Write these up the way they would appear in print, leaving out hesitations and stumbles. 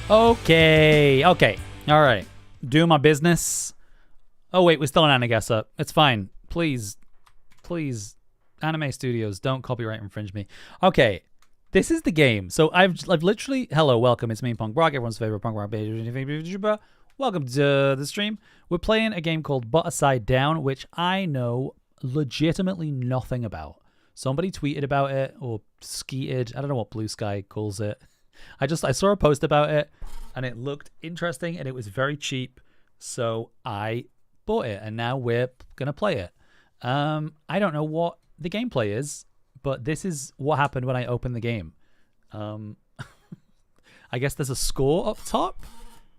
Okay. Okay. All right. Do my business. Oh, wait. We're still on Anagasa. It's fine. Please. Please. Anime studios, don't copyright infringe me. Okay. This is the game. So I've literally... Hello, welcome. It's me, Punk Rock. Everyone's favorite Punk Rock. Welcome to the stream. We're playing a game called But Aside Down, which I know legitimately nothing about. Somebody tweeted about it or skeeted. I don't know what Blue Sky calls it. I saw a post about it and it looked interesting and it was very cheap. So I bought it and now we're going to play it. I don't know what the gameplay is, but this is what happened when I opened the game. I guess there's a score up top.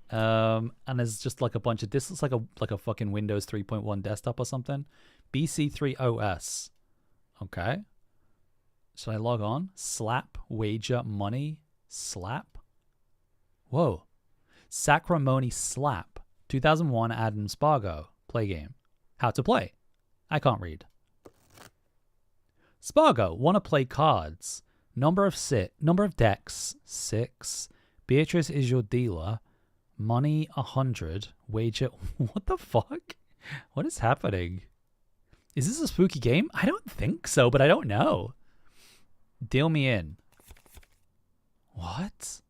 And there's just like a bunch of... This looks like a fucking Windows 3.1 desktop or something. BC3OS. Okay. Should I log on? Slap, wager, money, slap. Whoa. Sacramony Slap. 2001 Adam Spargo. Play game. How to play. I can't read. Spargo. Want to play cards. Number of decks. 6. Beatrice is your dealer. Money 100. Wager. What the fuck? What is happening? Is this a spooky game? I don't think so, but I don't know. Deal me in. What?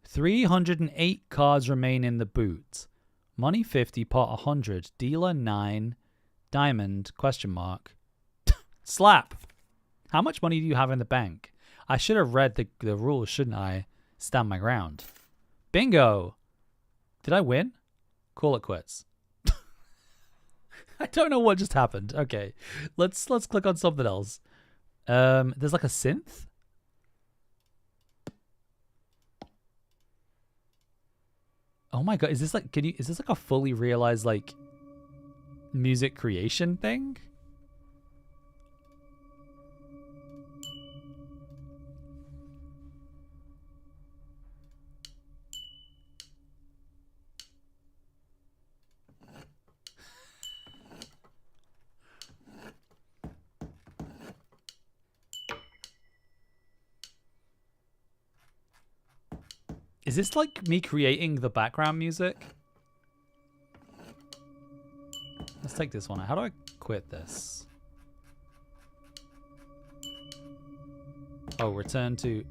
308 cards remain in the boot. Money 50, pot 100. Dealer 9. Diamond, question mark. Slap. How much money do you have in the bank? I should have read the rules, shouldn't I? Stand my ground. Bingo. Did I win? Call it quits. I don't know what just happened. Okay. Let's click on something else. There's like a synth. Oh my god, is this like is this like a fully realized like music creation thing? Is this like me creating the background music? Let's take this one out. How do I quit this? Oh, return to...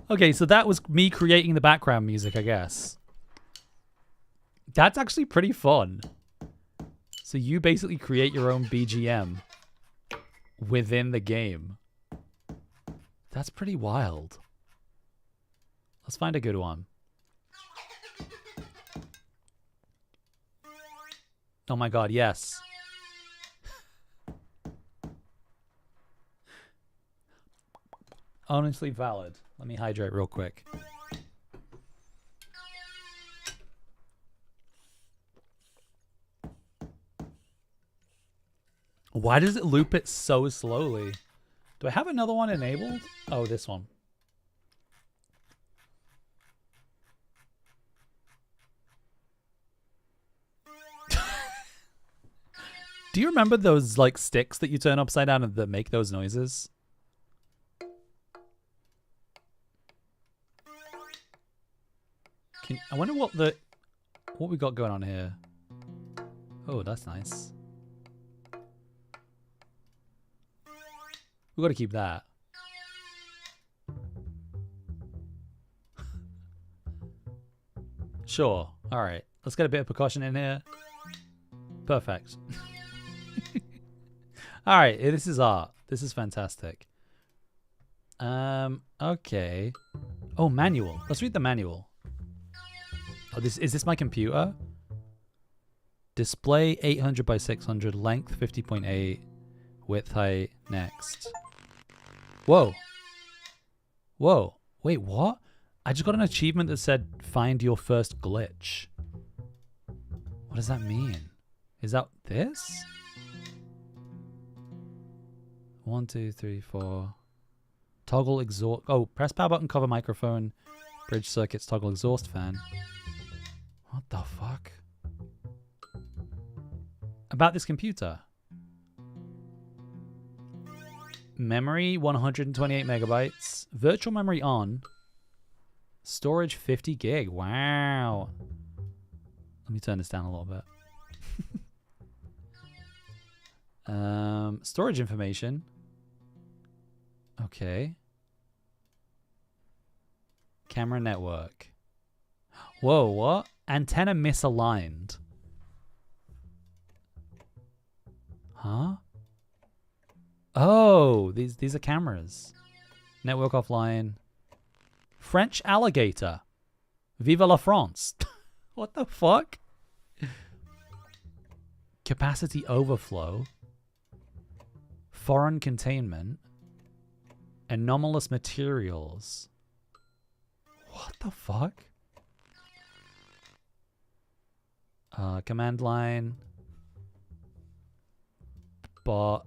Okay, so that was me creating the background music, I guess. That's actually pretty fun. So you basically create your own BGM within the game. That's pretty wild. Let's find a good one. Oh my god, yes. Honestly valid. Let me hydrate real quick. Why does it loop it so slowly? Do I have another one enabled? Oh, this one. Do you remember those like sticks that you turn upside down and that make those noises? I wonder what we got going on here. Oh, that's nice. We got to keep that. Sure. All right. Let's get a bit of percussion in here. Perfect. All right. This is art. This is fantastic. Okay. Oh, manual. Let's read the manual. Oh, is this my computer? Display 800 by 600, length 50.8, width height, next. Whoa. Whoa. Wait, what? I just got an achievement that said find your first glitch. What does that mean? Is that this? 1, 2, 3, 4. Toggle exhaust. Oh, press power button, cover microphone, bridge circuits, toggle exhaust fan. What the fuck? About this computer. Memory 128 megabytes. Virtual memory on. Storage 50 gig. Wow. Let me turn this down a little bit. Storage information. Okay. Camera network. Whoa, what? Antenna misaligned. Huh? Oh, these are cameras. Network offline. French alligator. Vive la France. What the fuck? Capacity overflow. Foreign containment. Anomalous materials. What the fuck? Command line. Bot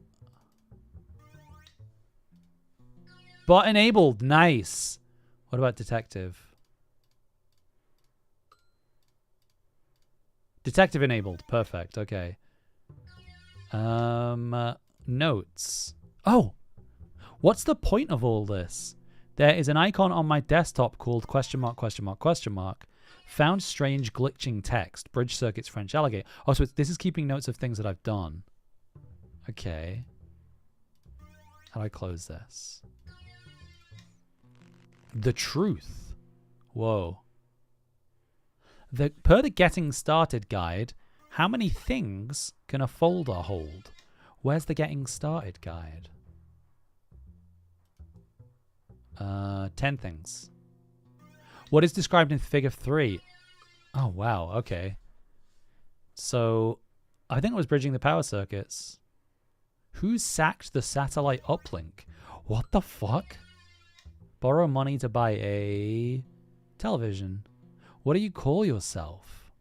enabled. Nice. What about detective? Detective enabled. Perfect. Okay. Notes. Oh, what's the point of all this? There is an icon on my desktop called ? Found strange glitching text. Bridge circuits French alligator. Oh, so this is keeping notes of things that I've done. Okay. How do I close this? The truth. Whoa. Per the getting started guide, how many things can a folder hold? Where's the getting started guide? 10 things. What is described in figure 3? Oh, wow. Okay. So, I think it was bridging the power circuits. Who sacked the satellite uplink? What the fuck? Borrow money to buy a television. What do you call yourself?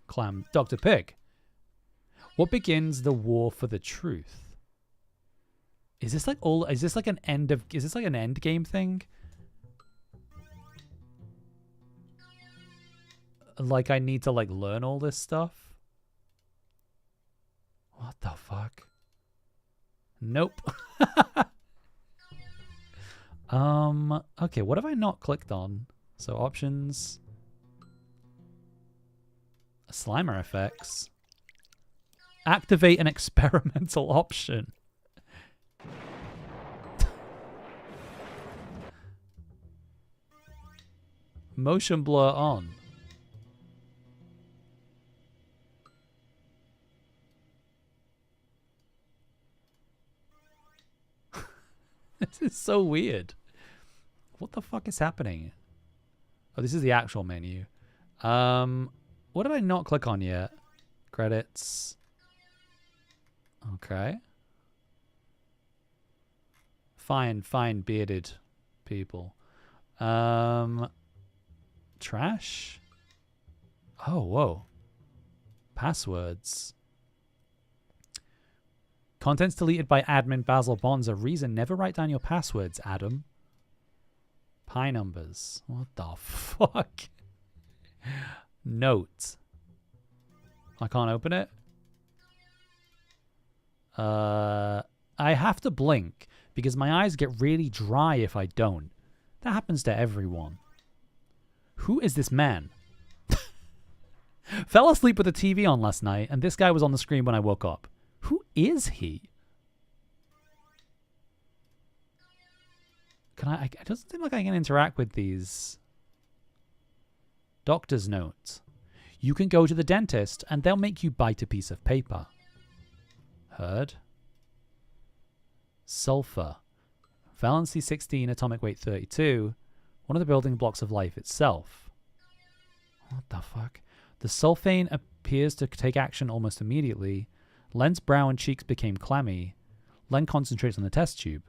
Clam. Dr. Pig. What begins the war for the truth? Is this like all? Is this like an end of? Is this like an end game thing? Like I need to like learn all this stuff? What the fuck? Nope. Okay, what have I not clicked on? So options. Slimer effects. Activate an experimental option. Motion blur on. This is so weird. What the fuck is happening? Oh, this is the actual menu. What did I not click on yet? Credits. Okay. Fine, bearded people. Trash? Oh, whoa. Passwords. Contents deleted by admin Basil Bonza. Reason, never write down your passwords, Adam. Pi numbers. What the fuck? Note. I can't open it. I have to blink because my eyes get really dry if I don't. That happens to everyone. Who is this man? Fell asleep with the TV on last night, and this guy was on the screen when I woke up. Who is he? It doesn't seem like I can interact with these. Doctor's note. You can go to the dentist, and they'll make you bite a piece of paper. Heard. Sulfur. Valency 16, atomic weight 32. One of the building blocks of life itself. What the fuck? The sulfane appears to take action almost immediately. Len's brow and cheeks became clammy. Len concentrates on the test tube.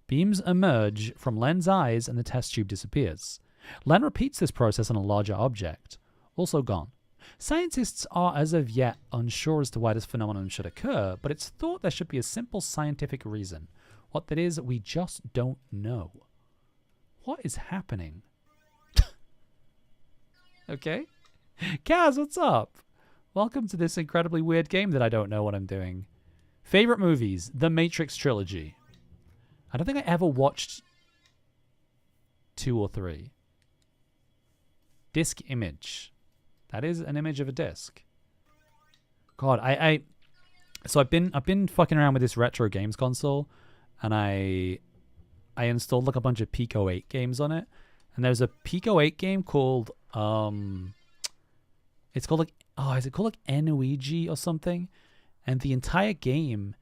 Beams emerge from Len's eyes and the test tube disappears. Len repeats this process on a larger object. Also gone. Scientists are as of yet unsure as to why this phenomenon should occur, but it's thought there should be a simple scientific reason. What that is, we just don't know. What is happening? Okay. Kaz, what's up? Welcome to this incredibly weird game that I don't know what I'm doing. Favorite movies? The Matrix trilogy. I don't think I ever watched 2 or 3. Disk image. That is an image of a disc. God, so I've been fucking around with this retro games console, and I installed like a bunch of Pico 8 games on it. And there's a Pico 8 game called it's called like, is it called like Enuigi or something? And the entire game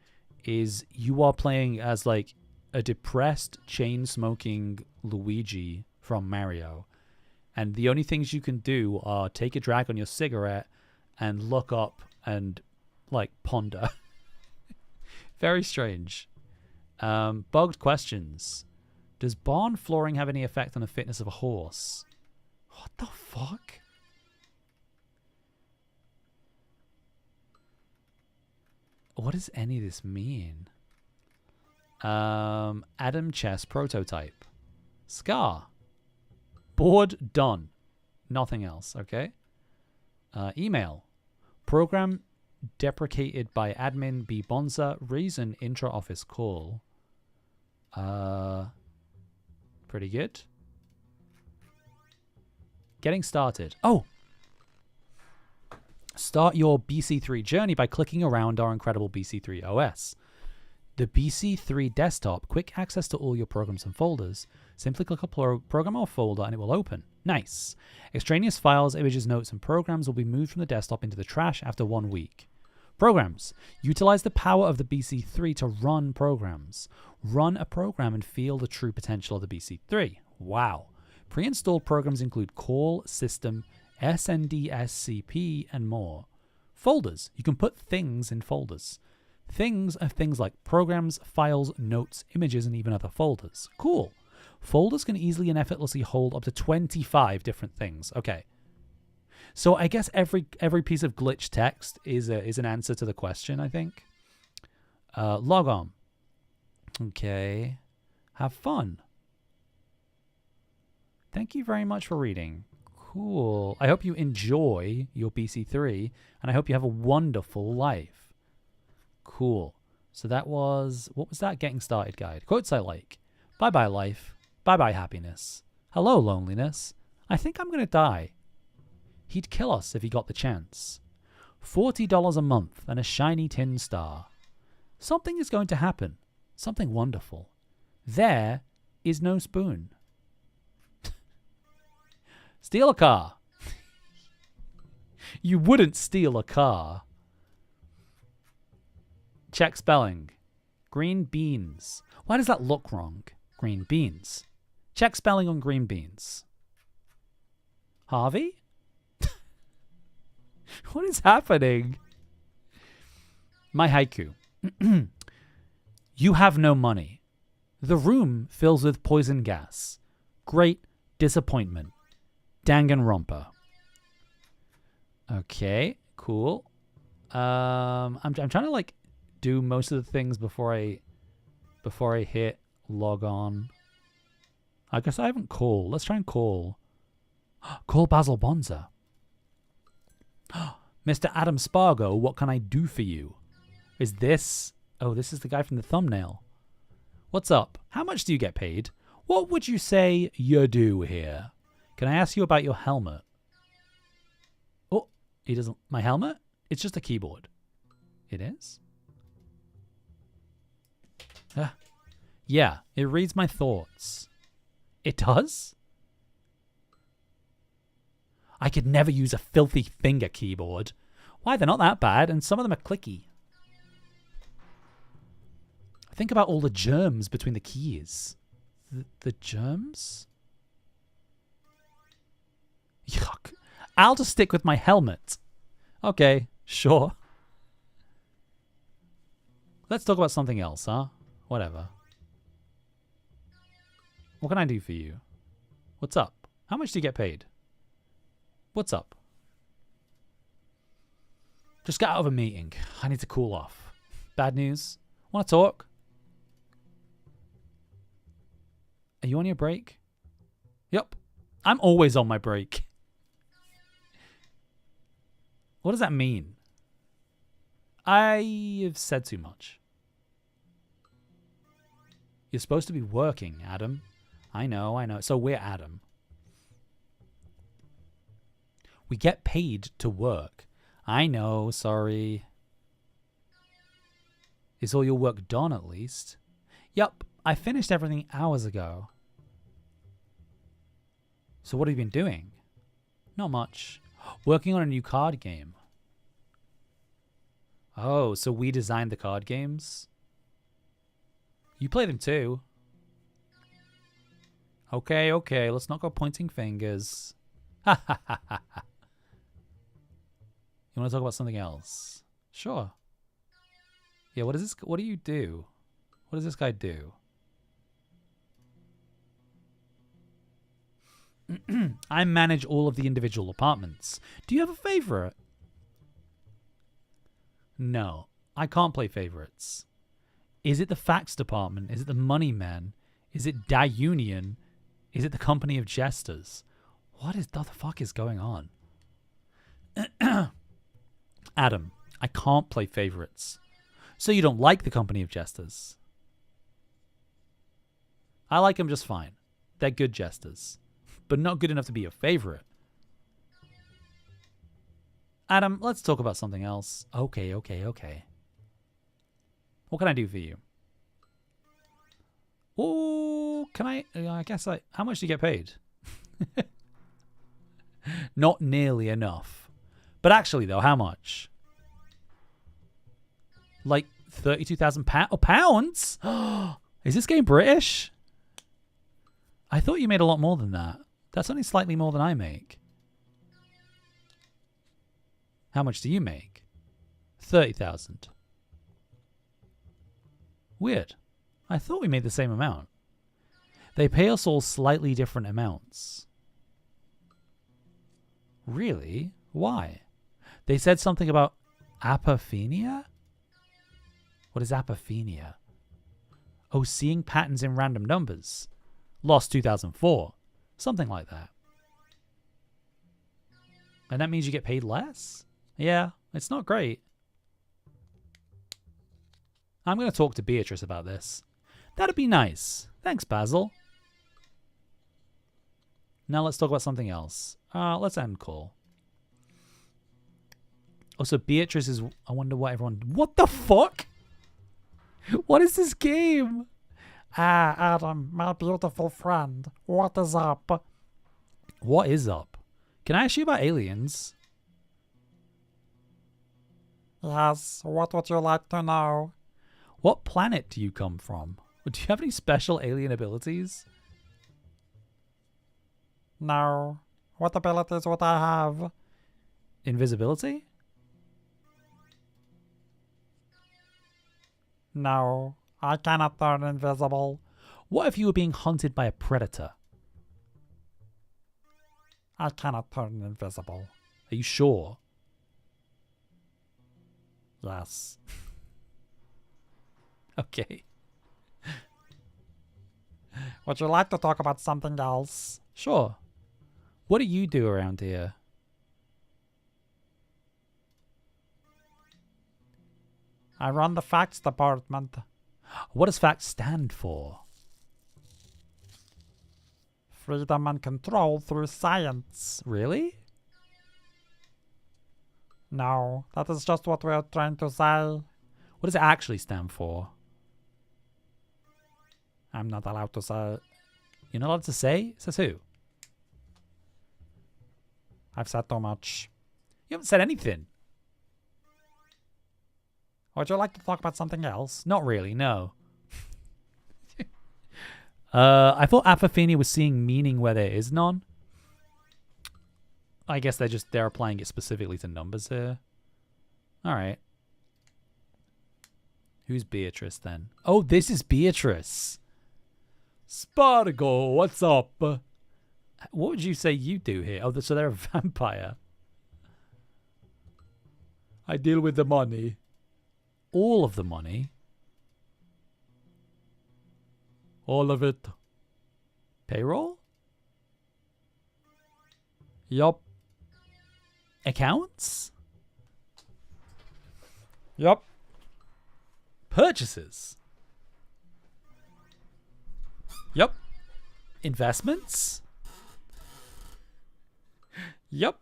is you are playing as like a depressed chain smoking Luigi from Mario. And the only things you can do are take a drag on your cigarette and look up and like ponder. Very strange. Bugged questions. Does barn flooring have any effect on the fitness of a horse? What the fuck? What does any of this mean? Adam chess prototype. Scar. Board done. Nothing else. Okay. Email. Program deprecated by admin B Bonza. Reason intra-office call. Pretty good. Getting started. Oh! Start your BC3 journey by clicking around our incredible BC3 OS. The BC3 desktop, quick access to all your programs and folders. Simply click a program or folder and it will open. Nice. Extraneous files, images, notes, and programs will be moved from the desktop into the trash after 1 week. Programs. Utilize the power of the BC3 to run programs. Run a program and feel the true potential of the BC3. Wow. Pre-installed programs include Call, System, SNDSCP, and more. Folders. You can put things in folders. Things are things like programs, files, notes, images, and even other folders. Cool. Folders can easily and effortlessly hold up to 25 different things. Okay. So I guess every piece of glitch text is an answer to the question, I think. Log on. Okay. Have fun. Thank you very much for reading. Cool. I hope you enjoy your BC3, and I hope you have a wonderful life. Cool. So that was, what was that? Getting started guide. Quotes I like. Bye-bye life. Bye-bye happiness. Hello loneliness. I think I'm going to die. He'd kill us if he got the chance. $40 a month and a shiny tin star. Something is going to happen. Something wonderful. There is no spoon. Steal a car. You wouldn't steal a car. Check spelling. Green beans. Why does that look wrong? Green beans. Check spelling on green beans. Harvey? What is happening? My haiku. You have no money. The room fills with poison gas. Great disappointment. Danganronpa. Okay, cool. I'm trying to like do most of the things before I hit log on. I guess I haven't called. Let's try and call. Call Basil Bonza. Mr. Adam Spargo, what can I do for you? Is this... Oh, this is the guy from the thumbnail. What's up? How much do you get paid? What would you say you do here? Can I ask you about your helmet? Oh, he doesn't... My helmet? It's just a keyboard. It is? Yeah, it reads my thoughts. It does? I could never use a filthy finger keyboard. Why, they're not that bad, and some of them are clicky. Think about all the germs between the keys. The germs? Yuck. I'll just stick with my helmet. Okay, sure. Let's talk about something else, huh? Whatever. What can I do for you? What's up? How much do you get paid? What's up? Just got out of a meeting. I need to cool off. Bad news? Want to talk? Are you on your break? Yep. I'm always on my break. What does that mean? I have said too much. You're supposed to be working, Adam. I know. So we're Adam. We get paid to work. I know, sorry. Is all your work done at least? Yup, I finished everything hours ago. So what have you been doing? Not much. Working on a new card game. Oh, so we designed the card games? You play them too. Okay, let's not go pointing fingers. Ha ha ha ha ha. You want to talk about something else? Sure. Yeah, what is this? What do you do? What does this guy do? I manage all of the individual apartments. Do you have a favorite? No, I can't play favorites. Is it the facts department? Is it the money men? Is it Die Union? Is it the company of jesters? What the fuck is going on? Adam, I can't play favorites. So you don't like the company of jesters? I like them just fine. They're good jesters. But not good enough to be your favorite. Adam, let's talk about something else. Okay. What can I do for you? Oh, can I guess how much do you get paid? Not nearly enough. But actually though, how much? Like 32,000 pounds? Is this game British? I thought you made a lot more than that. That's only slightly more than I make. How much do you make? 30,000. Weird. I thought we made the same amount. They pay us all slightly different amounts. Really? Why? They said something about apophenia? What is apophenia? Oh, seeing patterns in random numbers. Lost 2004. Something like that. And that means you get paid less? Yeah, it's not great. I'm going to talk to Beatrice about this. That'd be nice. Thanks, Basil. Now let's talk about something else. Let's end call. Also, Beatrice is... I wonder what everyone... What the fuck? What is this game? Adam, my beautiful friend. What is up? What is up? Can I ask you about aliens? Yes, what would you like to know? What planet do you come from? Do you have any special alien abilities? No. What abilities would I have? Invisibility? No, I cannot turn invisible. What if you were being hunted by a predator? I cannot turn invisible. Are you sure? Yes. Okay. Would you like to talk about something else? Sure. What do you do around here? I run the facts department. What does FACT stand for? Freedom and control through science. Really? No, that is just what we are trying to say. What does it actually stand for? I'm not allowed to say. You're not allowed to say? Says who? I've said too much. You haven't said anything. Would you like to talk about something else? Not really, no. I thought apophenia was seeing meaning where there is none. I guess they're applying it specifically to numbers here. Alright. Who's Beatrice then? Oh, this is Beatrice. Spargo, what's up? What would you say you do here? Oh, so they're a vampire. I deal with the money. All of the money? All of it. Payroll? Yup. Accounts? Yup. Purchases? Investments? Yep.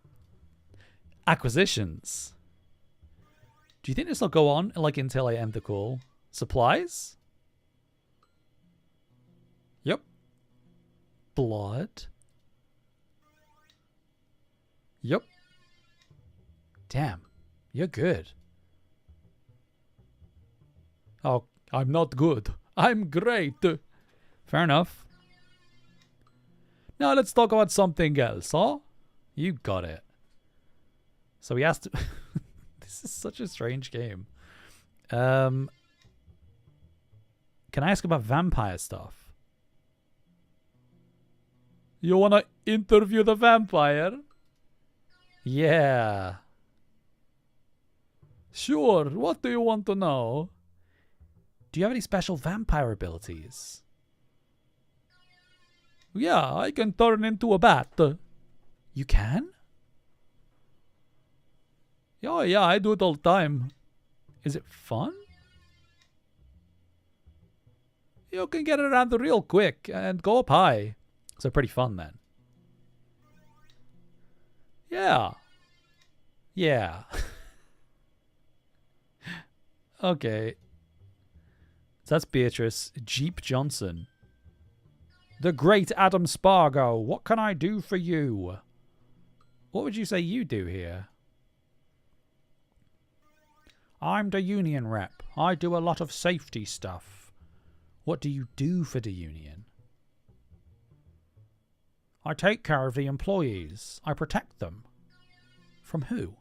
Acquisitions. Do you think this will go on like until I end the call? Supplies? Yep. Blood? Yep. Damn. You're good. Oh, I'm not good. I'm great. Fair enough. Now let's talk about something else, huh? You got it. So he has to... This is such a strange game. Can I ask about vampire stuff? You wanna interview the vampire? Yeah. Sure, what do you want to know? Do you have any special vampire abilities? Yeah, I can turn into a bat. You can? Oh yeah, I do it all the time. Is it fun? You can get around real quick and go up high. So pretty fun then. Yeah. Yeah. Okay. So that's Beatrice. Jeep Johnson. The great Adam Spargo. What can I do for you? What would you say you do here? I'm the union rep. I do a lot of safety stuff. What do you do for the union? I take care of the employees. I protect them. From who?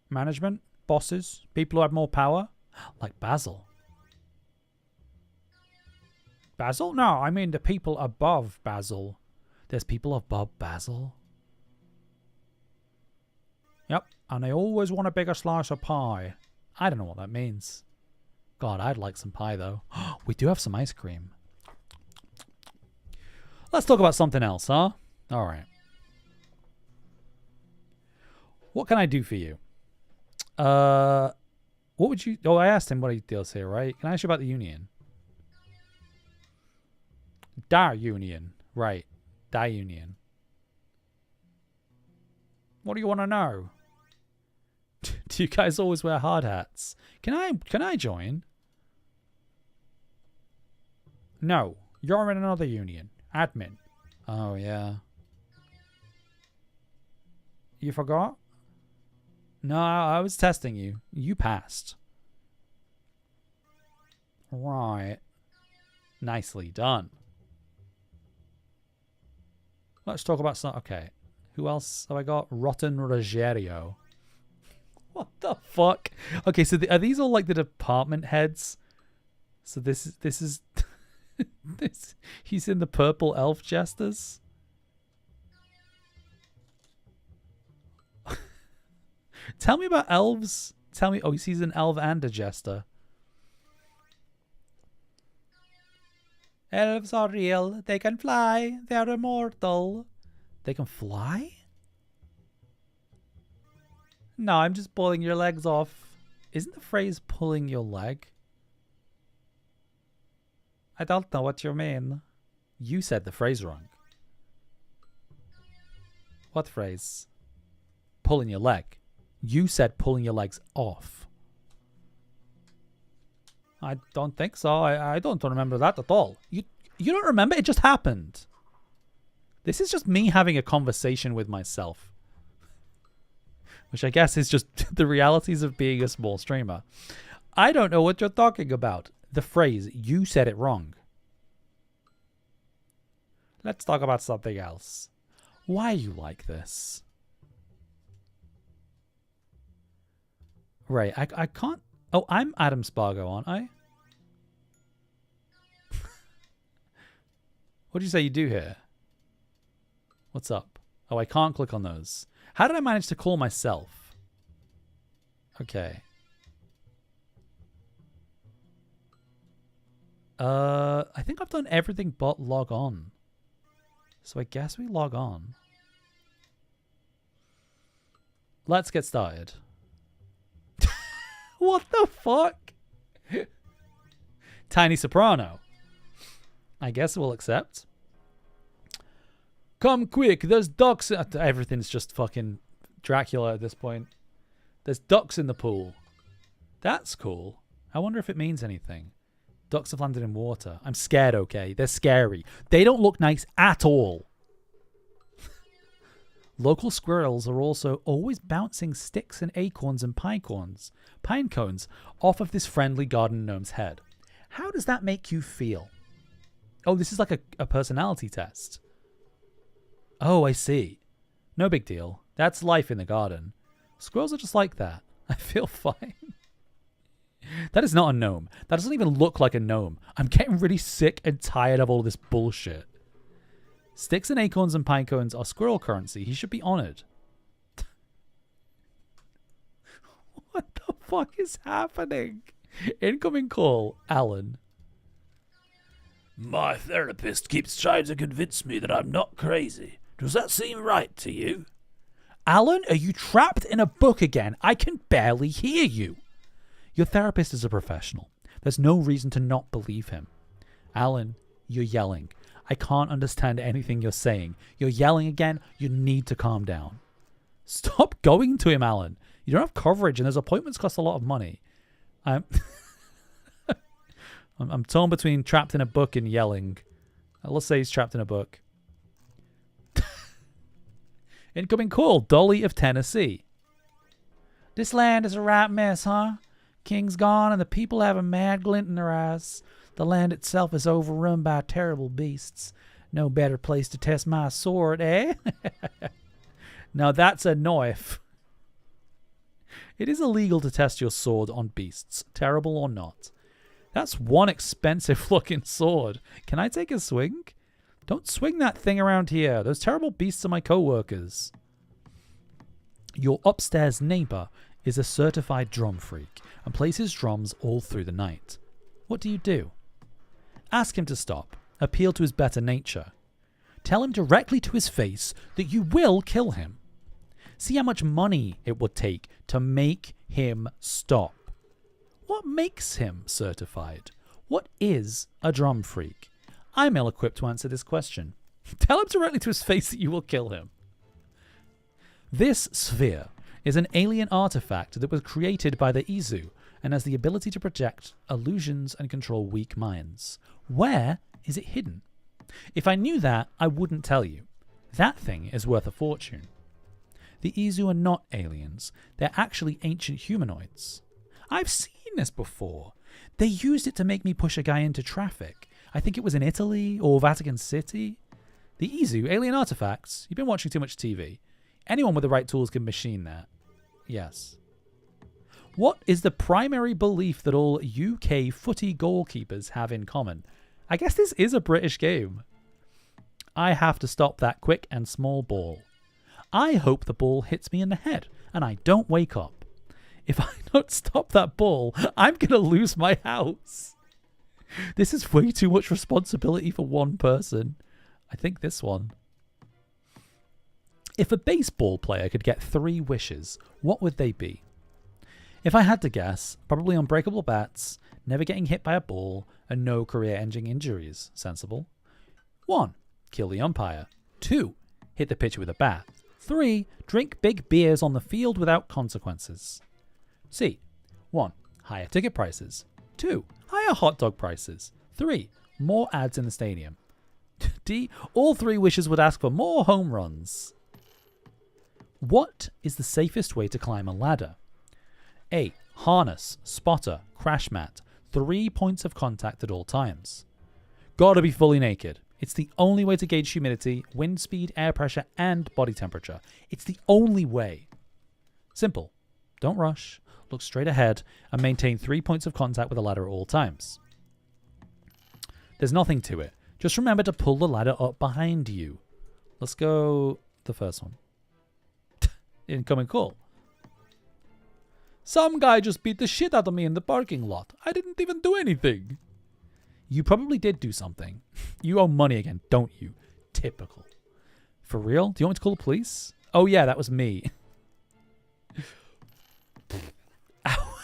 Management? Bosses? People who have more power? Like Basil. Basil? No, I mean the people above Basil. There's people above Basil? Yep, and they always want a bigger slice of pie. I don't know what that means. God, I'd like some pie though. We do have some ice cream. Let's talk about something else, huh? Alright. What can I do for you? What would you... Oh, I asked him what he does here, right? Can I ask you about the union? Da union. Right. Da union. What do you want to know? Do you guys always wear hard hats? Can I join? No. You're in another union. Admin. Oh, yeah. You forgot? No, I was testing you. You passed. Right. Nicely done. Let's talk about some... Okay. Who else have I got? Rotten Roggerio. What the fuck? Okay, so are these all like the department heads? So this is... this, he's in the purple elf jesters. Tell me about elves. Tell me... Oh, he's an elf and a jester. Elves are real. They can fly. They're immortal. They can fly? No, I'm just pulling your legs off. Isn't the phrase pulling your leg? I don't know what you mean. You said the phrase wrong. What phrase? Pulling your leg. You said pulling your legs off. I don't think so. I don't remember that at all. You don't remember? It just happened. This is just me having a conversation with myself. Which I guess is just the realities of being a small streamer. I don't know what you're talking about. The phrase, you said it wrong. Let's talk about something else. Why are you like this? Right, I can't... Oh, I'm Adam Spargo, aren't I? What did you say you do here? What's up? Oh, I can't click on those. How did I manage to call myself? Okay. I think I've done everything but log on. So I guess we log on. Let's get started. What the fuck? Tiny Soprano. I guess we'll accept. Come quick, there's ducks. Everything's just fucking Dracula at this point. There's ducks in the pool. That's cool. I wonder if it means anything. Ducks have landed in water. I'm scared, okay? They're scary. They don't look nice at all. Local squirrels are also always bouncing sticks and acorns and pine cones off of this friendly garden gnome's head. How does that make you feel? Oh, this is like a personality test. Oh, I see. No big deal. That's life in the garden. Squirrels are just like that. I feel fine. That is not a gnome. That doesn't even look like a gnome. I'm getting really sick and tired of all this bullshit. Sticks and acorns and pine cones are squirrel currency. He should be honored. What the fuck is happening? Incoming call, Alan. My therapist keeps trying to convince me that I'm not crazy. Does that seem right to you? Alan, are you trapped in a book again? I can barely hear you. Your therapist is a professional. There's no reason to not believe him. Alan, you're yelling. I can't understand anything you're saying. You're yelling again. You need to calm down. Stop going to him, Alan. You don't have coverage and those appointments cost a lot of money. I'm torn between trapped in a book and yelling. Let's say he's trapped in a book. Incoming call, Dolly of Tennessee. This land is a right mess, huh? King's gone and the people have a mad glint in their eyes. The land itself is overrun by terrible beasts. No better place to test my sword, eh? Now that's a knife. It is illegal to test your sword on beasts, terrible or not. That's one expensive looking sword. Can I take a swing? Don't swing that thing around here. Those terrible beasts are my co-workers. Your upstairs neighbor is a certified drum freak and plays his drums all through the night. What do? Ask him to stop. Appeal to his better nature. Tell him directly to his face that you will kill him. See how much money it would take to make him stop. What makes him certified? What is a drum freak? I'm ill-equipped to answer this question. Tell him directly to his face that you will kill him. This sphere is an alien artifact that was created by the Izu and has the ability to project illusions and control weak minds. Where is it hidden? If I knew that, I wouldn't tell you. That thing is worth a fortune. The Izu are not aliens. They're actually ancient humanoids. I've seen this before. They used it to make me push a guy into traffic. I think it was in Italy or Vatican City. The Izu, alien artifacts. You've been watching too much TV. Anyone with the right tools can machine that. Yes. What is the primary belief that all UK footy goalkeepers have in common? I guess this is a British game. I have to stop that quick and small ball. I hope the ball hits me in the head and I don't wake up. If I don't stop that ball, I'm going to lose my house. This is way too much responsibility for one person. I think this one. If a baseball player could get 3 wishes, what would they be? If I had to guess, probably unbreakable bats, never getting hit by a ball, and no career-ending injuries. Sensible. 1. Kill the umpire. 2. Hit the pitcher with a bat. 3. Drink big beers on the field without consequences. C. 1. Higher ticket prices. 2. Higher hot dog prices. 3. More ads in the stadium. D. All 3 wishes would ask for more home runs. What is the safest way to climb a ladder? A. Harness, spotter, crash mat. 3 points of contact at all times. Gotta be fully naked. It's the only way to gauge humidity, wind speed, air pressure, and body temperature. It's the only way. Simple. Don't rush. Look straight ahead and maintain 3 points of contact with the ladder at all times. There's nothing to it. Just remember to pull the ladder up behind you. Let's go the first one. Incoming call. Some guy just beat the shit out of me in the parking lot. I didn't even do anything. You probably did do something. You owe money again, don't you? Typical. For real? Do you want me to call the police? Oh yeah, that was me. Ow.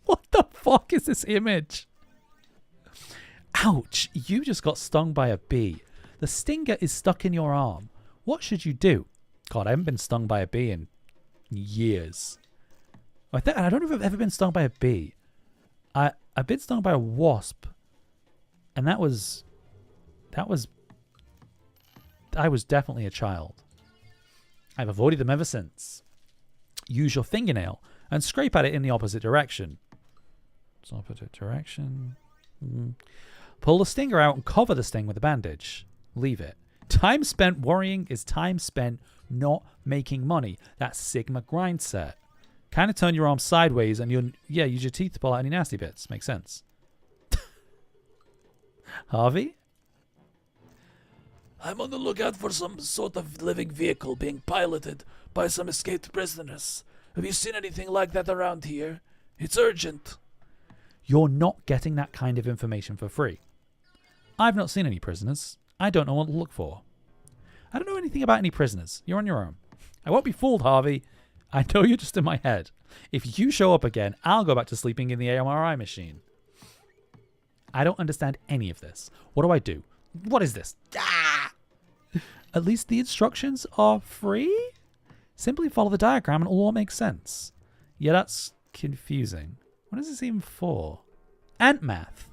What the fuck is this image? Ouch! You just got stung by a bee. The stinger is stuck in your arm. What should you do? God, I haven't been stung by a bee in years. I don't know if I've ever been stung by a bee. I've been stung by a wasp, and I was definitely a child. I've avoided them ever since. Use your fingernail and scrape at it in the opposite direction. It's opposite direction. Pull the stinger out and cover the sting with a bandage. Leave it. Time spent worrying is time spent not making money. That's Sigma grind set. Kind of turn your arm sideways and use your teeth to pull out any nasty bits. Makes sense. Harvey? I'm on the lookout for some sort of living vehicle being piloted by some escaped prisoners. Have you seen anything like that around here? It's urgent. You're not getting that kind of information for free. I've not seen any prisoners. I don't know what to look for. I don't know anything about any prisoners. You're on your own. I won't be fooled, Harvey. I know you're just in my head. If you show up again, I'll go back to sleeping in the MRI machine. I don't understand any of this. What do I do? What is this? Ah! At least the instructions are free? Simply follow the diagram and all makes sense. Yeah, that's confusing. What is this even for? Ant math.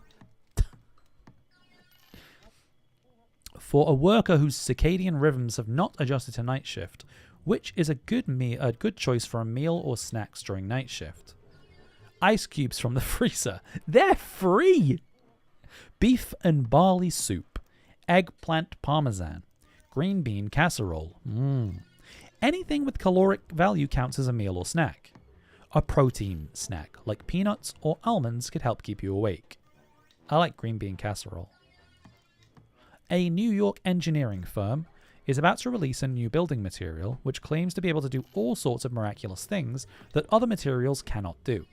For a worker whose circadian rhythms have not adjusted to night shift, which is a good choice for a meal or snacks during night shift? Ice cubes from the freezer. They're free! Beef and barley soup. Eggplant parmesan. Green bean casserole. Anything with caloric value counts as a meal or snack. A protein snack, like peanuts or almonds, could help keep you awake. I like green bean casserole. A New York engineering firm is about to release a new building material which claims to be able to do all sorts of miraculous things that other materials cannot do.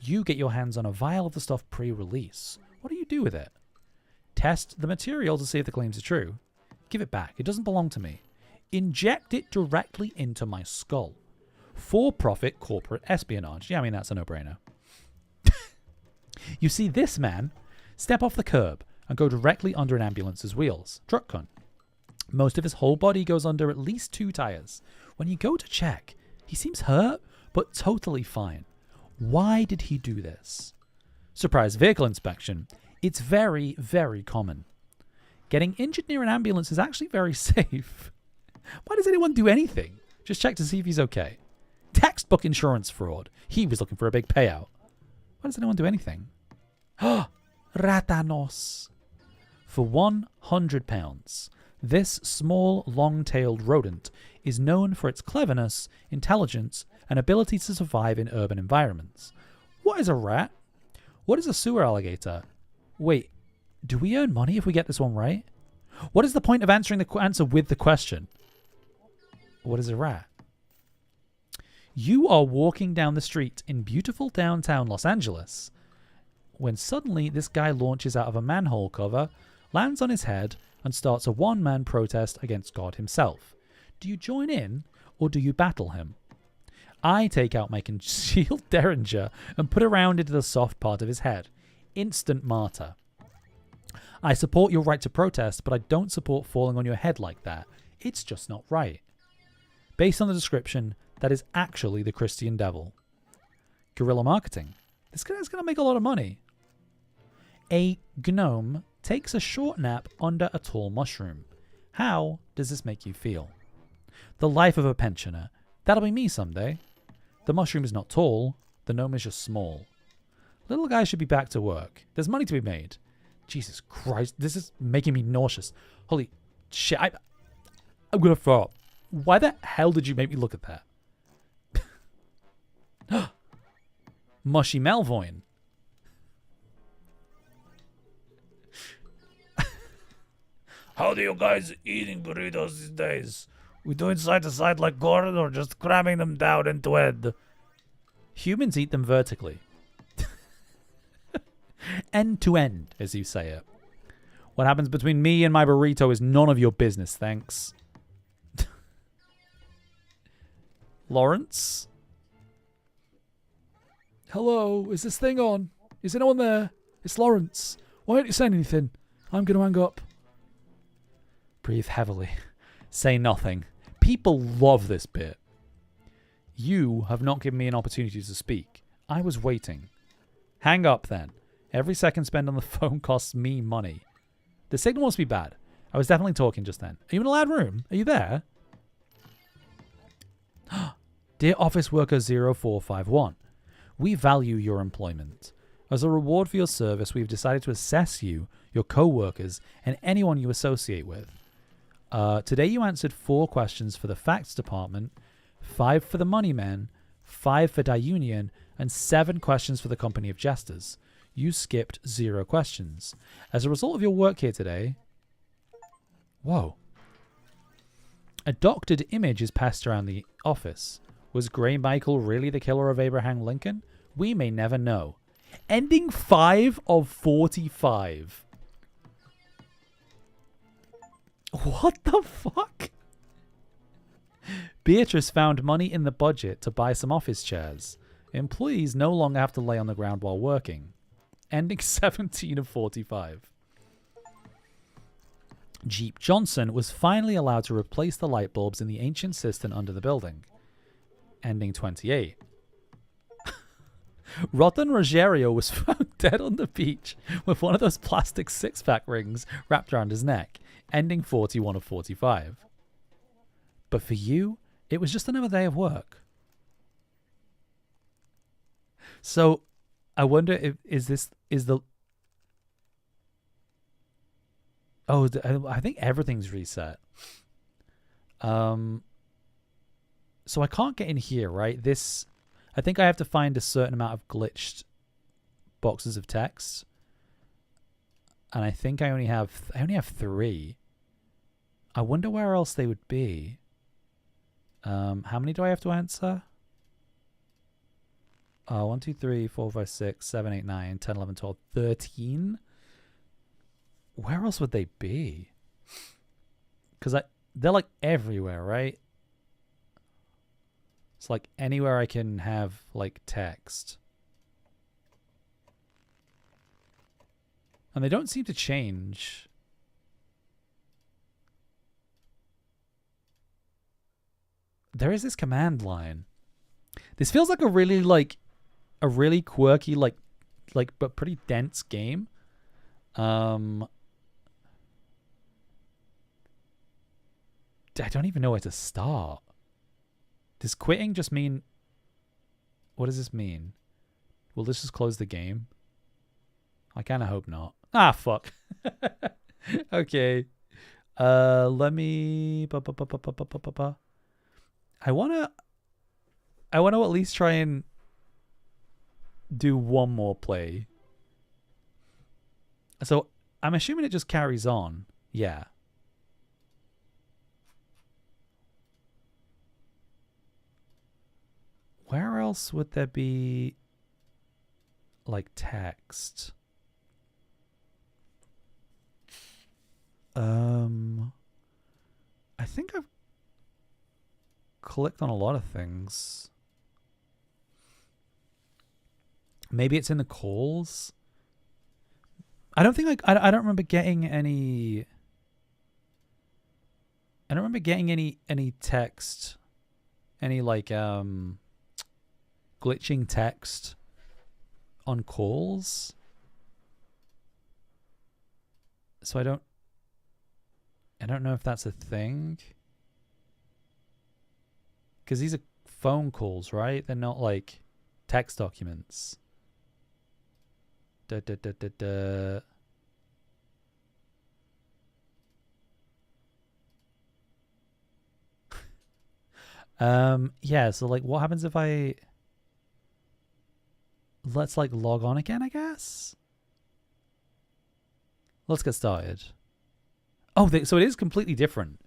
You get your hands on a vial of the stuff pre-release. What do you do with it? Test the material to see if the claims are true. Give it back. It doesn't belong to me. Inject it directly into my skull. For-profit corporate espionage. Yeah, I mean, that's a no-brainer. You see this man step off the curb and go directly under an ambulance's wheels. Truck cunt. Most of his whole body goes under at least 2 tires. When you go to check, he seems hurt, but totally fine. Why did he do this? Surprise vehicle inspection. It's very, very common. Getting injured near an ambulance is actually very safe. Why does anyone do anything? Just check to see if he's okay. Textbook insurance fraud. He was looking for a big payout. Why does anyone do anything? Ratanos. For £100, this small, long-tailed rodent is known for its cleverness, intelligence, and ability to survive in urban environments. What is a rat? What is a sewer alligator? Wait, do we earn money if we get this one right? What is the point of answering the answer with the question? What is a rat? You are walking down the street in beautiful downtown Los Angeles when suddenly this guy launches out of a manhole cover, lands on his head, and starts a one-man protest against God himself. Do you join in, or do you battle him? I take out my concealed derringer and put a round into the soft part of his head. Instant martyr. I support your right to protest, but I don't support falling on your head like that. It's just not right. Based on the description, that is actually the Christian devil. Guerrilla marketing. This guy's going to make a lot of money. A gnome takes a short nap under a tall mushroom. How does this make you feel? The life of a pensioner. That'll be me someday. The mushroom is not tall. The gnome is just small. Little guy should be back to work. There's money to be made. Jesus Christ, this is making me nauseous. Holy shit, I'm going to throw up. Why the hell did you make me look at that? Mushy Melvoin. How do you guys eating burritos these days? We doing side to side like Gordon or just cramming them down into head? Humans eat them vertically. End to end, as you say it. What happens between me and my burrito is none of your business, thanks. Lawrence? Hello, is this thing on? Is anyone there? It's Lawrence. Why aren't you saying anything? I'm going to hang up. Breathe heavily. Say nothing. People love this bit. You have not given me an opportunity to speak. I was waiting. Hang up then. Every second spent on the phone costs me money. The signal must be bad. I was definitely talking just then. Are you in a loud room? Are you there? Dear Office Worker 0451, we value your employment. As a reward for your service, we've decided to assess you, your co-workers, and anyone you associate with. Today you answered 4 questions for the facts department, 5 for the money men, 5 for Diunion, and 7 questions for the company of jesters. You skipped 0 questions. As a result of your work here today... Whoa. A doctored image is passed around the office. Was Gray Michael really the killer of Abraham Lincoln? We may never know. Ending 5 of 45. What the fuck? Beatrice found money in the budget to buy some office chairs. Employees no longer have to lay on the ground while working. Ending 17 of 45. Jeep Johnson was finally allowed to replace the light bulbs in the ancient cistern under the building. Ending 28. Rotten Rogerio was found dead on the beach with one of those plastic 6-pack rings wrapped around his neck. Ending 41 of 45. But for you, it was just another day of work. So, I wonder if Oh, I think everything's reset. So I can't get in here, right? I think I have to find a certain amount of glitched boxes of text. And I think I only have 3. I wonder where else they would be. How many do I have to answer? 1, 2, 3, 4, 5, 6, 7, 8, 9, 10, 11, 12, 13. Where else would they be? Because they're like everywhere, right? It's like anywhere I can have like text. And they don't seem to change. There is this command line. This feels like a really quirky, but pretty dense game. I don't even know where to start. Does quitting just mean... What does this mean? Will this just close the game? I kind of hope not. Ah, fuck. Okay. Let me... I want to at least try and do one more play. So, I'm assuming it just carries on. Yeah. Where else would there be like text? I think I've clicked on a lot of things. Maybe it's in the calls. I don't think I don't remember getting any. I don't remember getting any text, any like glitching text on calls. So I don't know if that's a thing. Because these are phone calls, right? They're not like text documents. Yeah, so like what happens if let's like log on again, I guess? Let's get started. Oh, so it is completely different.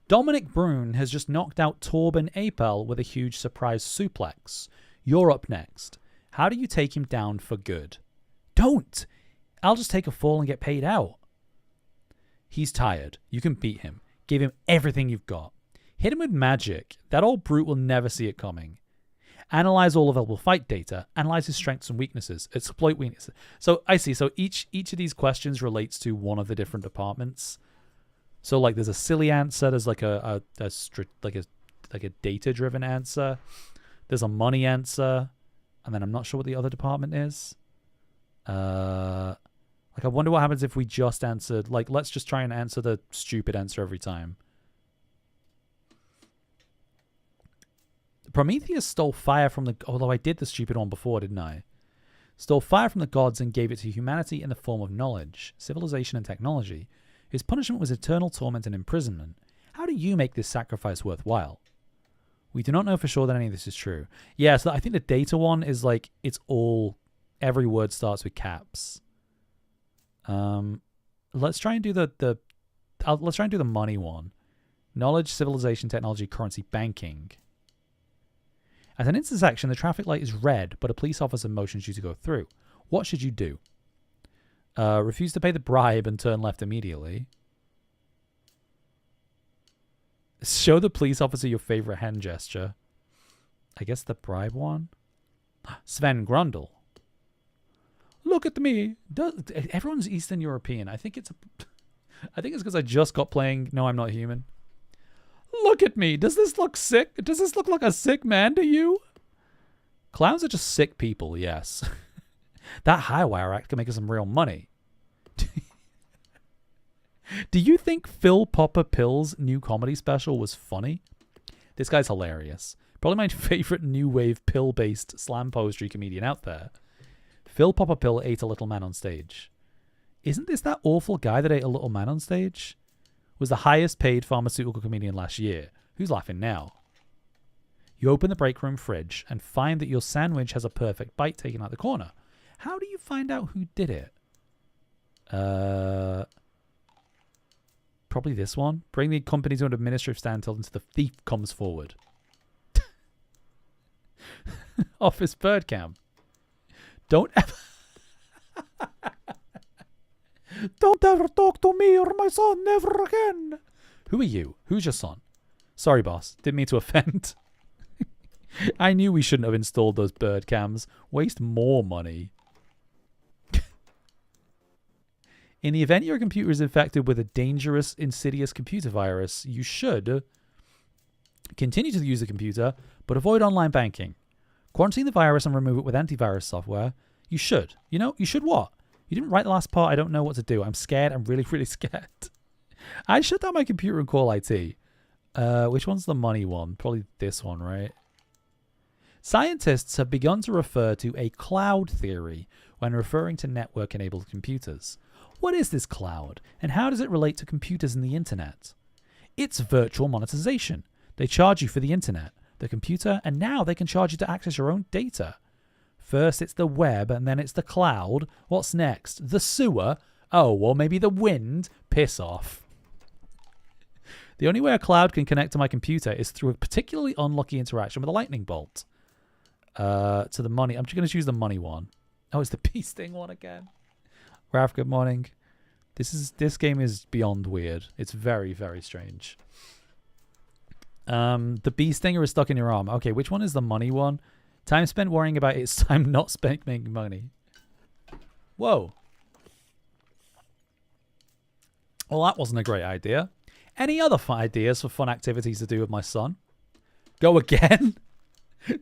Dominic Brune has just knocked out Torben Apel with a huge surprise suplex. You're up next. How do you take him down for good? Don't! I'll just take a fall and get paid out. He's tired. You can beat him. Give him everything you've got. Hit him with magic. That old brute will never see it coming. Analyze all available fight data. Analyze his strengths and weaknesses. Exploit weaknesses. So I see. So each of these questions relates to one of the different departments. So like there's a silly answer. There's like a data driven answer. There's a money answer, and then I'm not sure what the other department is. Like I wonder what happens if we just answered. Like let's just try and answer the stupid answer every time. Prometheus stole fire from the... Although I did the stupid one before, didn't I? Stole fire from the gods and gave it to humanity in the form of knowledge, civilization, and technology. His punishment was eternal torment and imprisonment. How do you make this sacrifice worthwhile? We do not know for sure that any of this is true. Yeah, so I think the data one is like, it's all... Every word starts with caps. Let's try and do let's try and do the money one. Knowledge, civilization, technology, currency, banking. At an intersection, the traffic light is red, but a police officer motions you to go through. What should you do? Refuse to pay the bribe and turn left immediately. Show the police officer your favorite hand gesture. I guess the bribe one. Sven Grundle. Look at me. Everyone's Eastern European. I think it's because I just got playing No, I'm Not Human. Look at me. Does this look sick? Does this look like a sick man to you? Clowns are just sick people, yes. That Highwire act can make us some real money. Do you think Phil Popper Pill's new comedy special was funny? This guy's hilarious. Probably my favorite new wave pill-based slam poetry comedian out there. Phil Popper Pill ate a little man on stage. Isn't this that awful guy that ate a little man on stage? Was the highest paid pharmaceutical comedian last year. Who's laughing now? You open the break room fridge and find that your sandwich has a perfect bite taken out the corner. How do you find out who did it? Probably this one. Bring the company to an administrative standstill until the thief comes forward. Office bird cam. Don't ever... Don't ever talk to me or my son never again. Who are you? Who's your son? Sorry, boss. Didn't mean to offend. I knew we shouldn't have installed those bird cams. Waste more money. In the event your computer is infected with a dangerous, insidious computer virus, you should continue to use the computer, but avoid online banking. Quarantine the virus and remove it with antivirus software. You should. You know, you should what? You didn't write the last part. I don't know what to do. I'm scared. I'm really, really scared. I shut down my computer and call IT. Which one's the money one? Probably this one, right? Scientists have begun to refer to a cloud theory when referring to network-enabled computers. What is this cloud, and how does it relate to computers and the internet? It's virtual monetization. They charge you for the internet, the computer, and now they can charge you to access your own data. First it's the web, and then it's the cloud. What's next? The sewer? Oh, well, maybe the wind? Piss off. The only way a cloud can connect to my computer is through a particularly unlucky interaction with a lightning bolt. To the money. I'm just going to choose the money one. Oh, it's the bee sting one again. Ralph, good morning. This game is beyond weird. It's very, very strange. The bee stinger is stuck in your arm. Okay, which one is the money one? Time spent worrying about it's time not spent making money. Whoa. Well, that wasn't a great idea. Any other ideas for fun activities to do with my son? Go again?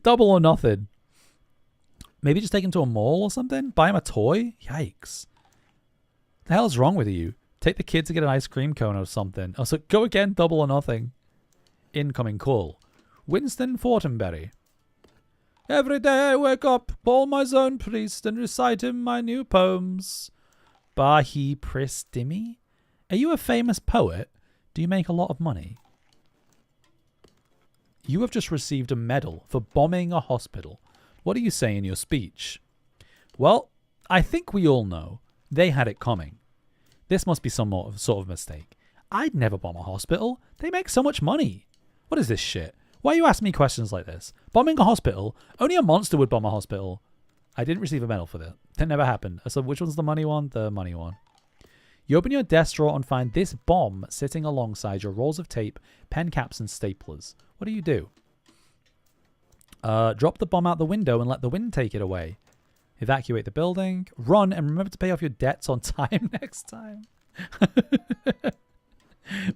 Double or nothing. Maybe just take him to a mall or something? Buy him a toy? Yikes. The hell is wrong with you? Take the kid to get an ice cream cone or something. Oh, so go again, double or nothing. Incoming call. Winston Fortenberry. Every day I wake up, call my zone priest, and recite him my new poems. Bahi Pristimi? Are you a famous poet? Do you make a lot of money? You have just received a medal for bombing a hospital. What do you say in your speech? Well, I think we all know. They had it coming. This must be some sort of mistake. I'd never bomb a hospital. They make so much money. What is this shit? Why are you asking me questions like this? Bombing a hospital? Only a monster would bomb a hospital. I didn't receive a medal for that. That never happened. So which one's the money one? The money one. You open your desk drawer and find this bomb sitting alongside your rolls of tape, pen caps, and staplers. What do you do? Drop the bomb out the window and let the wind take it away. Evacuate the building. Run and remember to pay off your debts on time next time.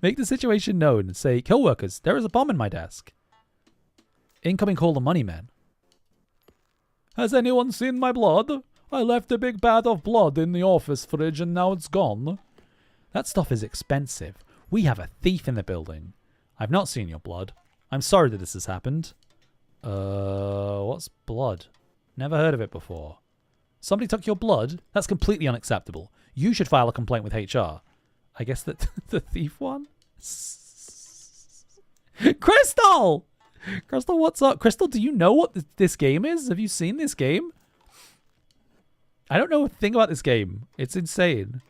Make the situation known. Say, co-workers, there is a bomb in my desk. Incoming call the money man. Has anyone seen my blood? I left a big bath of blood in the office fridge and now it's gone. That stuff is expensive. We have a thief in the building. I've not seen your blood. I'm sorry that this has happened. What's blood? Never heard of it before. Somebody took your blood? That's completely unacceptable. You should file a complaint with HR. I guess that the thief one? Crystal! Crystal, what's up? Crystal, do you know what this game is? Have you seen this game? I don't know a thing about this game. It's insane.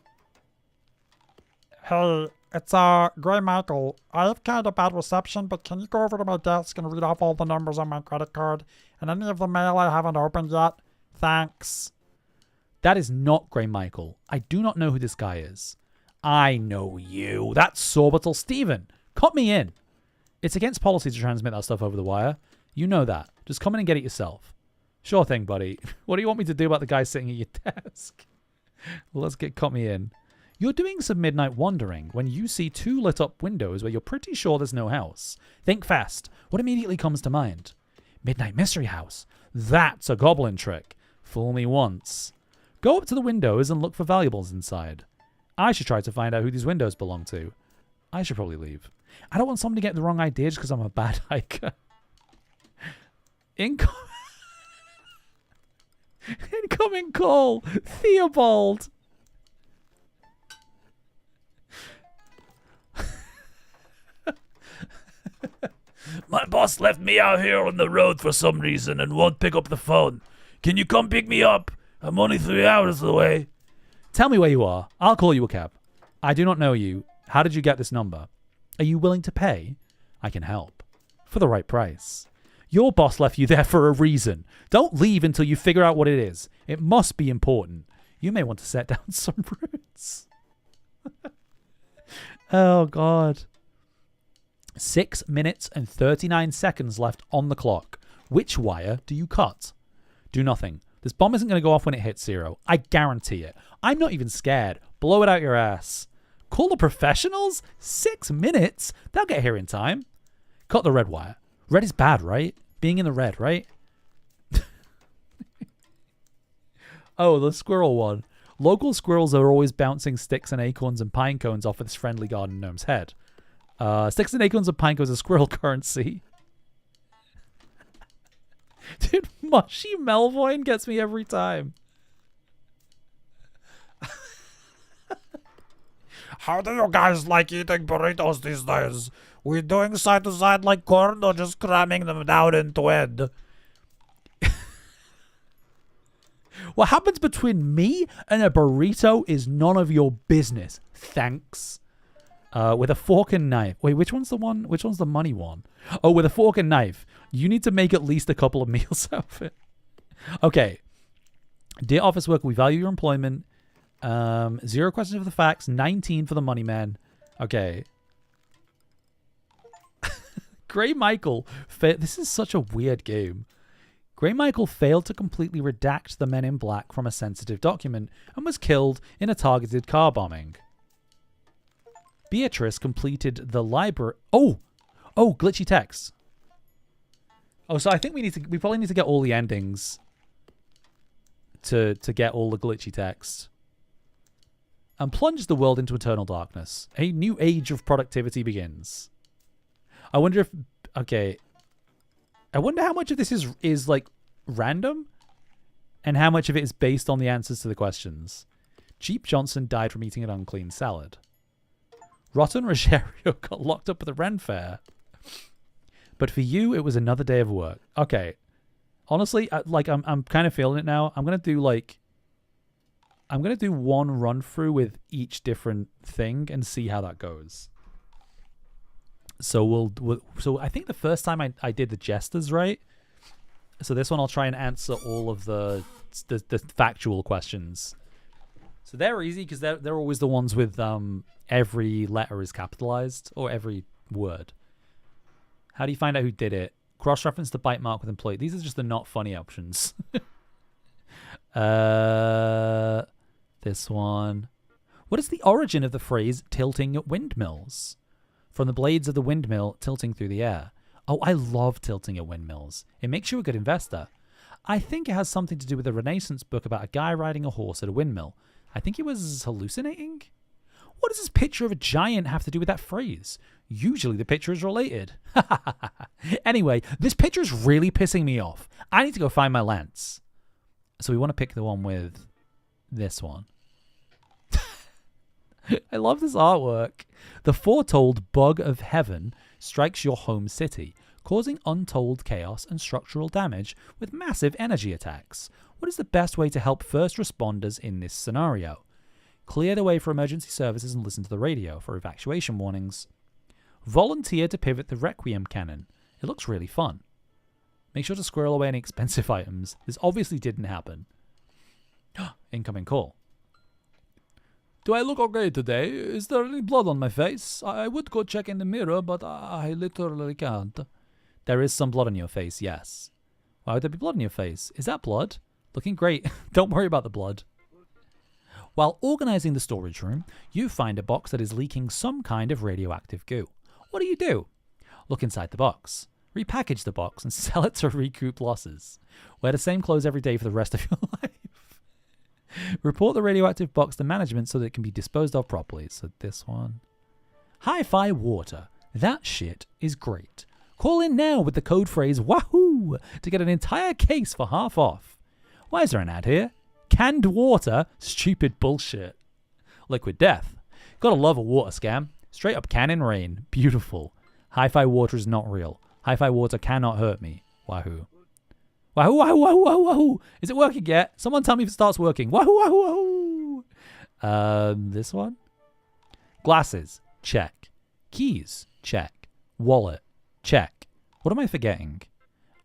Hey, it's Gray Michael. I have kind of bad reception, but can you go over to my desk and read off all the numbers on my credit card and any of the mail I haven't opened yet? Thanks. That is not Gray Michael. I do not know who this guy is. I know you. That's Sorbital Steven. Cut me in. It's against policy to transmit that stuff over the wire. You know that. Just come in and get it yourself. Sure thing, buddy. What do you want me to do about the guy sitting at your desk? Well, let's get cut me in. You're doing some midnight wandering when you see two lit up windows where you're pretty sure there's no house. Think fast. What immediately comes to mind? Midnight Mystery House. That's a goblin trick. Fool me once. Go up to the windows and look for valuables inside. I should try to find out who these windows belong to. I should probably leave. I don't want someone to get the wrong idea just because I'm a bad hiker. Incoming call. Theobald. My boss left me out here on the road for some reason and won't pick up the phone. Can you come pick me up? I'm only 3 hours away. Tell me where you are. I'll call you a cab. I do not know you. How did you get this number? Are you willing to pay? I can help. For the right price. Your boss left you there for a reason. Don't leave until you figure out what it is. It must be important. You may want to set down some roots. Oh, God. 6 minutes and 39 seconds left on the clock. Which wire do you cut? Do nothing. This bomb isn't going to go off when it hits 0. I guarantee it. I'm not even scared. Blow it out your ass. Call the professionals? 6 minutes? They'll get here in time. Cut the red wire. Red is bad, right? Being in the red, right? Oh, the squirrel one. Local squirrels are always bouncing sticks and acorns and pine cones off of this friendly garden gnome's head. Sticks and acorns and pine cones are squirrel currency. Dude, Mushy Melvoin gets me every time. How do you guys like eating burritos these days? We doing side to side like corn or just cramming them down into it? What happens between me and a burrito is none of your business. Thanks. With a fork and knife. Wait, which one's the one? Which one's the money one? Oh, with a fork and knife. You need to make at least a couple of meals out of it. Okay. Dear office worker, we value your employment. 0 questions for the facts. 19 for the money man. Okay. Gray Michael. This is such a weird game. Gray Michael failed to completely redact the men in black from a sensitive document and was killed in a targeted car bombing. Beatrice completed the library. Oh, glitchy text. Oh, so I think we probably need to get all the endings to get all the glitchy text. And plunge the world into eternal darkness. A new age of productivity begins. I wonder if... Okay. I wonder how much of this is like random and how much of it is based on the answers to the questions. Jeep Johnson died from eating an unclean salad. Rotten Rogero got locked up at the Ren Fair. But for you, it was another day of work. Okay. Honestly, I'm kind of feeling it now. I'm going to do one run through with each different thing and see how that goes. So so I think the first time I did the jesters, right? So this one I'll try and answer all of the factual questions. So they're easy because they're always the ones with every letter is capitalized or every word. How do you find out who did it? Cross-reference the bite mark with employee. These are just the not funny options. This one. What is the origin of the phrase tilting at windmills? From the blades of the windmill tilting through the air. Oh, I love tilting at windmills. It makes you a good investor. I think it has something to do with a Renaissance book about a guy riding a horse at a windmill. I think he was hallucinating? What does this picture of a giant have to do with that phrase? Usually the picture is related. Anyway, this picture is really pissing me off. I need to go find my lens. So we want to pick the one with this one. I love this artwork. The foretold bug of heaven strikes your home city, causing untold chaos and structural damage with massive energy attacks. What is the best way to help first responders in this scenario? Clear the way for emergency services and listen to the radio for evacuation warnings. Volunteer to pivot the Requiem cannon. It looks really fun. Make sure to squirrel away any expensive items. This obviously didn't happen. Incoming call. Do I look okay today? Is there any blood on my face? I would go check in the mirror, but I literally can't. There is some blood on your face, yes. Why would there be blood on your face? Is that blood? Looking great. Don't worry about the blood. While organizing the storage room, you find a box that is leaking some kind of radioactive goo. What do? Look inside the box. Repackage the box and sell it to recoup losses. Wear the same clothes every day for the rest of your life. Report the radioactive box to management so that it can be disposed of properly. So this one. Hi-Fi water. That shit is great. Call in now with the code phrase WAHOO to get an entire case for half off. Why is there an ad here? Canned water? Stupid bullshit. Liquid death. Gotta love a water scam. Straight up cannon rain. Beautiful. Hi-Fi water is not real. Hi-Fi water cannot hurt me. Wahoo. Wahoo, wahoo, wahoo, wahoo, wahoo. Is it working yet? Someone tell me if it starts working. Wahoo, wahoo, wahoo. This one? Glasses. Check. Keys. Check. Wallet. Check. What am I forgetting?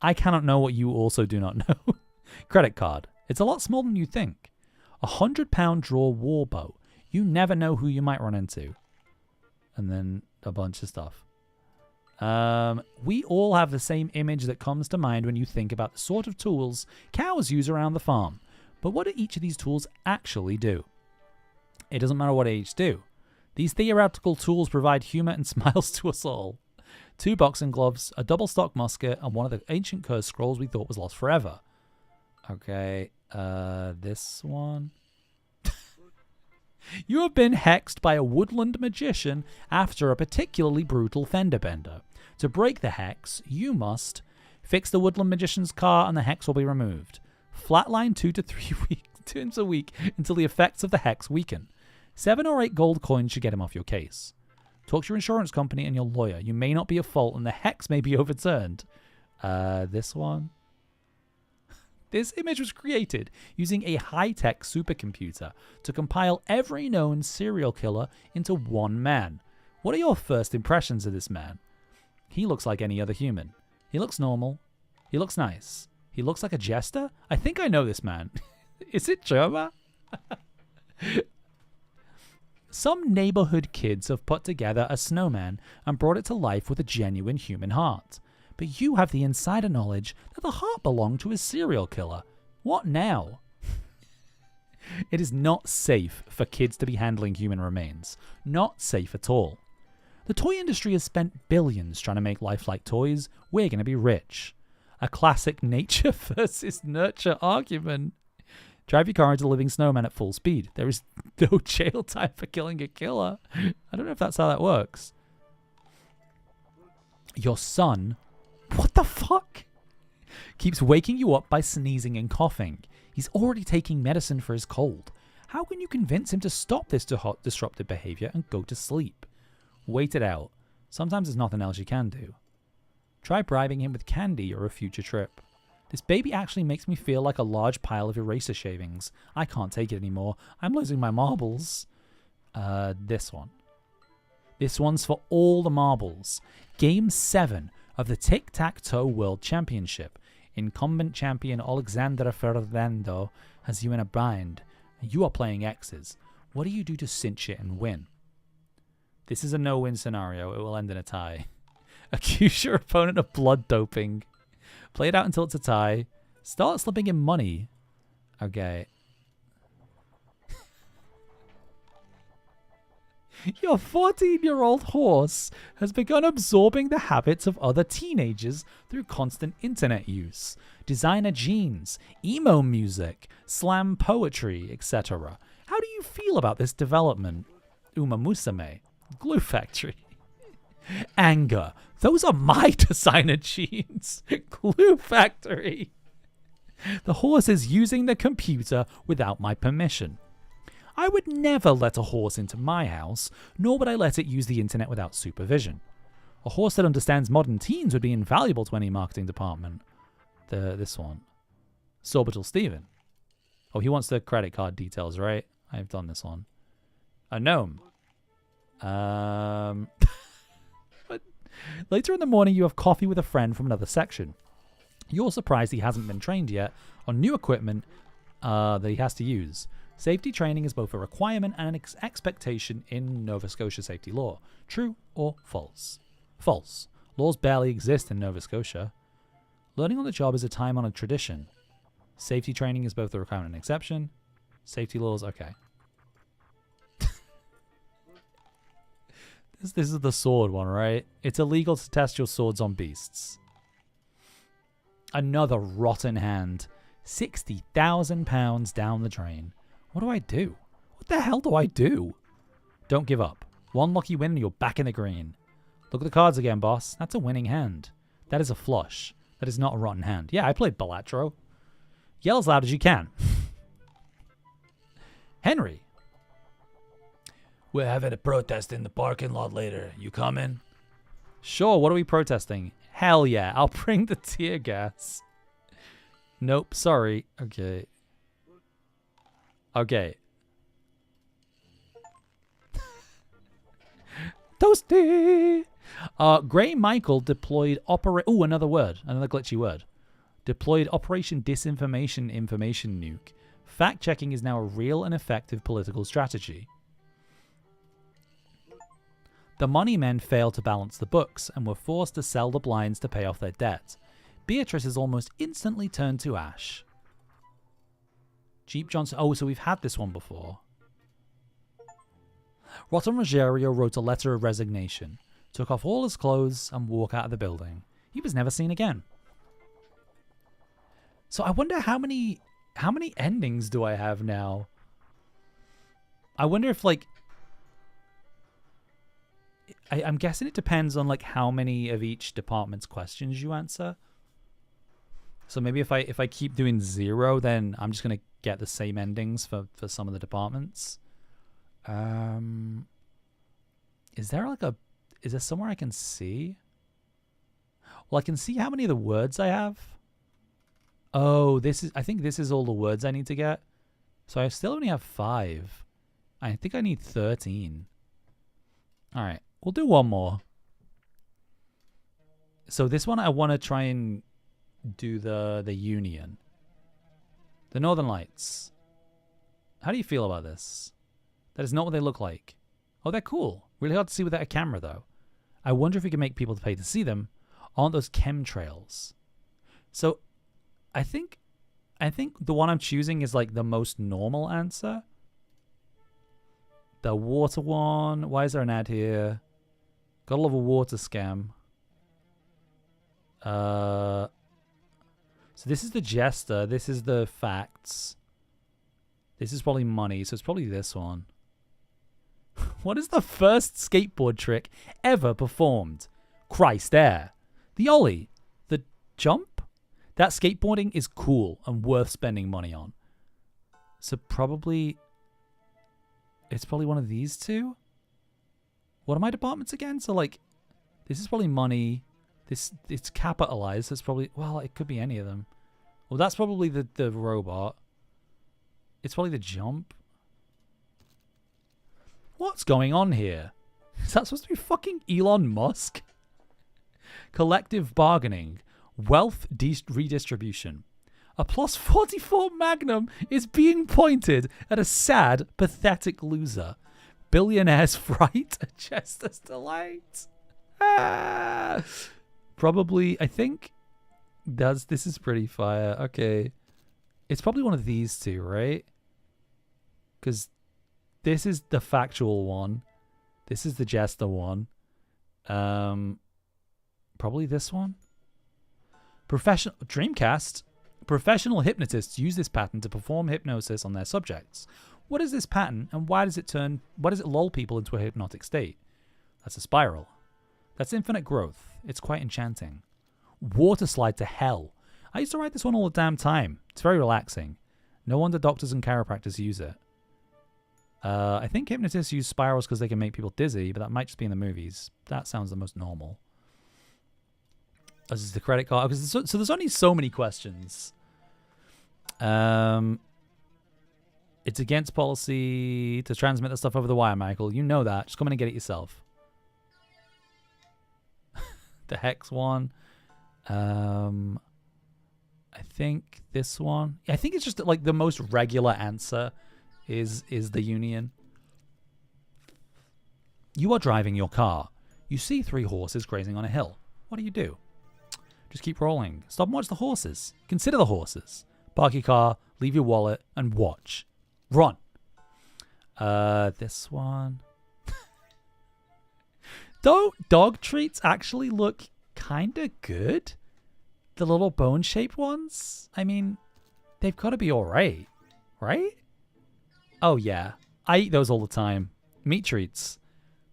I cannot know what you also do not know. Credit card. It's a lot smaller than you think. £100 draw war bow. You never know who you might run into. And then a bunch of stuff. We all have the same image that comes to mind when you think about the sort of tools cows use around the farm. But what do each of these tools actually do? It doesn't matter what they each do. These theoretical tools provide humor and smiles to us all. 2 boxing gloves, a double stock musket, and one of the ancient curse scrolls we thought was lost forever. Okay, this one. You have been hexed by a woodland magician after a particularly brutal fender bender. To break the hex, you must fix the woodland magician's car and the hex will be removed. Flatline 2 to 3 times a week until the effects of the hex weaken. 7 or 8 gold coins should get him off your case. Talk to your insurance company and your lawyer. You may not be at fault and the hex may be overturned. This one. This image was created using a high-tech supercomputer to compile every known serial killer into one man. What are your first impressions of this man? He looks like any other human. He looks normal. He looks nice. He looks like a jester? I think I know this man. Is it German? Some neighborhood kids have put together a snowman and brought it to life with a genuine human heart. But you have the insider knowledge that the heart belonged to a serial killer. What now? It is not safe for kids to be handling human remains. Not safe at all. The toy industry has spent billions trying to make life like toys. We're going to be rich. A classic nature versus nurture argument. Drive your car into a living snowman at full speed. There is no jail time for killing a killer. I don't know if that's how that works. Your son... What the fuck? Keeps waking you up by sneezing and coughing. He's already taking medicine for his cold. How can you convince him to stop this disruptive behavior and go to sleep? Wait it out. Sometimes there's nothing else you can do. Try bribing him with candy or a future trip. This baby actually makes me feel like a large pile of eraser shavings. I can't take it anymore. I'm losing my marbles. This one. This one's for all the marbles. Game 7 of the Tic-Tac-Toe World Championship. Incumbent champion Alexandra Fernando has you in a bind. You are playing X's. What do you do to cinch it and win? This is a no-win scenario. It will end in a tie. Accuse your opponent of blood doping. Play it out until it's a tie. Start slipping in money. Okay. Your 14-year-old horse has begun absorbing the habits of other teenagers through constant internet use, designer jeans, emo music, slam poetry, etc. How do you feel about this development? Uma Musume, Glue Factory. Anger. Those are my designer jeans. Glue Factory. The horse is using the computer without my permission. I would never let a horse into my house, nor would I let it use the internet without supervision. A horse that understands modern teens would be invaluable to any marketing department. This one. Sorbital Steven. Oh, he wants the credit card details, right? I've done this one. A gnome. Later in the morning, you have coffee with a friend from another section. You're surprised he hasn't been trained yet on new equipment that he has to use. Safety training is both a requirement and an expectation in Nova Scotia safety law. True or false? False. Laws barely exist in Nova Scotia. Learning on the job is a time-honored tradition. Safety training is both a requirement and an exception. Safety laws, okay. This is the sword one, right? It's illegal to test your swords on beasts. Another rotten hand. £60,000 down the drain. What do I do? What the hell do I do? Don't give up. One lucky win and you're back in the green. Look at the cards again, boss. That's a winning hand. That is a flush. That is not a rotten hand. Yeah, I played Balatro. Yell as loud as you can. Henry. We're having a protest in the parking lot later. You coming? Sure, what are we protesting? Hell yeah, I'll bring the tear gas. Nope, sorry. Okay. Okay. Toasty! Gray Michael deployed another word. Another glitchy word. Deployed Operation Disinformation Information Nuke. Fact-checking is now a real and effective political strategy. The money men failed to balance the books and were forced to sell the blinds to pay off their debt. Beatrice is almost instantly turned to ash. Jeep Johnson. Oh, so we've had this one before. Rotten Rogério wrote a letter of resignation, took off all his clothes, and walked out of the building. He was never seen again. So I wonder how many endings do I have now? I wonder if like I'm guessing it depends on like how many of each department's questions you answer. So maybe if I keep doing 0, then I'm just gonna get the same endings for some of the departments. Is there somewhere I can see? Well, I can see how many of the words I have. Oh, I think this is all the words I need to get. So I still only have 5. I think I need 13. All right, we'll do one more. So this one I want to try and do the Union. The Northern Lights. How do you feel about this? That is not what they look like. Oh, they're cool. Really hard to see without a camera, though. I wonder if we can make people pay to see them. Aren't those chemtrails? So, I think the one I'm choosing is like the most normal answer. The water one. Why is there an ad here? Gotta love a water scam. So this is the jester. This is the facts. This is probably money. So it's probably this one. What is the first skateboard trick ever performed? Christ Air. The ollie. The jump? That skateboarding is cool and worth spending money on. So probably... It's probably one of these two? What are my departments again? So like... This is probably money. It's capitalized. So it's probably... Well, it could be any of them. Well, that's probably the robot. It's probably the jump. What's going on here? Is that supposed to be fucking Elon Musk? Collective bargaining. Wealth redistribution. A plus 44 Magnum is being pointed at a sad, pathetic loser. Billionaire's fright, a jester's delight. Probably, I think, This is pretty fire. Okay. It's probably one of these two, right? Because this is the factual one. This is the jester one. Probably this one. Dreamcast. Professional hypnotists use this pattern to perform hypnosis on their subjects. What is this pattern, and why does it lull people into a hypnotic state? That's a spiral. That's infinite growth. It's quite enchanting. Water slide to hell. I used to ride this one all the damn time. It's very relaxing. No wonder doctors and chiropractors use it. I think hypnotists use spirals because they can make people dizzy, but that might just be in the movies. That sounds the most normal. This is the credit card. So there's only so many questions. It's against policy to transmit the stuff over the wire, Michael. You know that. Just come in and get it yourself. The hex one. I think this one. I think it's just like the most regular answer is the union. You are driving your car. You see 3 horses grazing on a hill. What do? Just keep rolling. Stop and watch the horses. Consider the horses. Park your car, leave your wallet, and watch. Run. This one. Don't dog treats actually look kind of good? The little bone-shaped ones? I mean, they've got to be all right, right? Oh, yeah. I eat those all the time. Meat treats.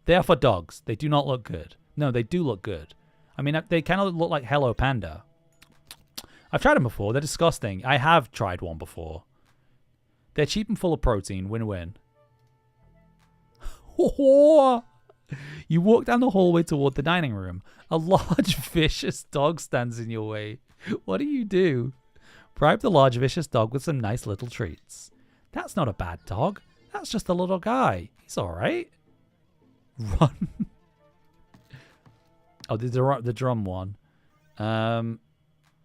They are for dogs. They do not look good. No, they do look good. I mean, they kind of look like Hello Panda. I've tried them before. They're disgusting. I have tried one before. They're cheap and full of protein. Win-win. You walk down the hallway toward the dining room. A large, vicious dog stands in your way. What do? Bribe the large, vicious dog with some nice little treats. That's not a bad dog. That's just a little guy. He's all right. Run. Oh, the drum one.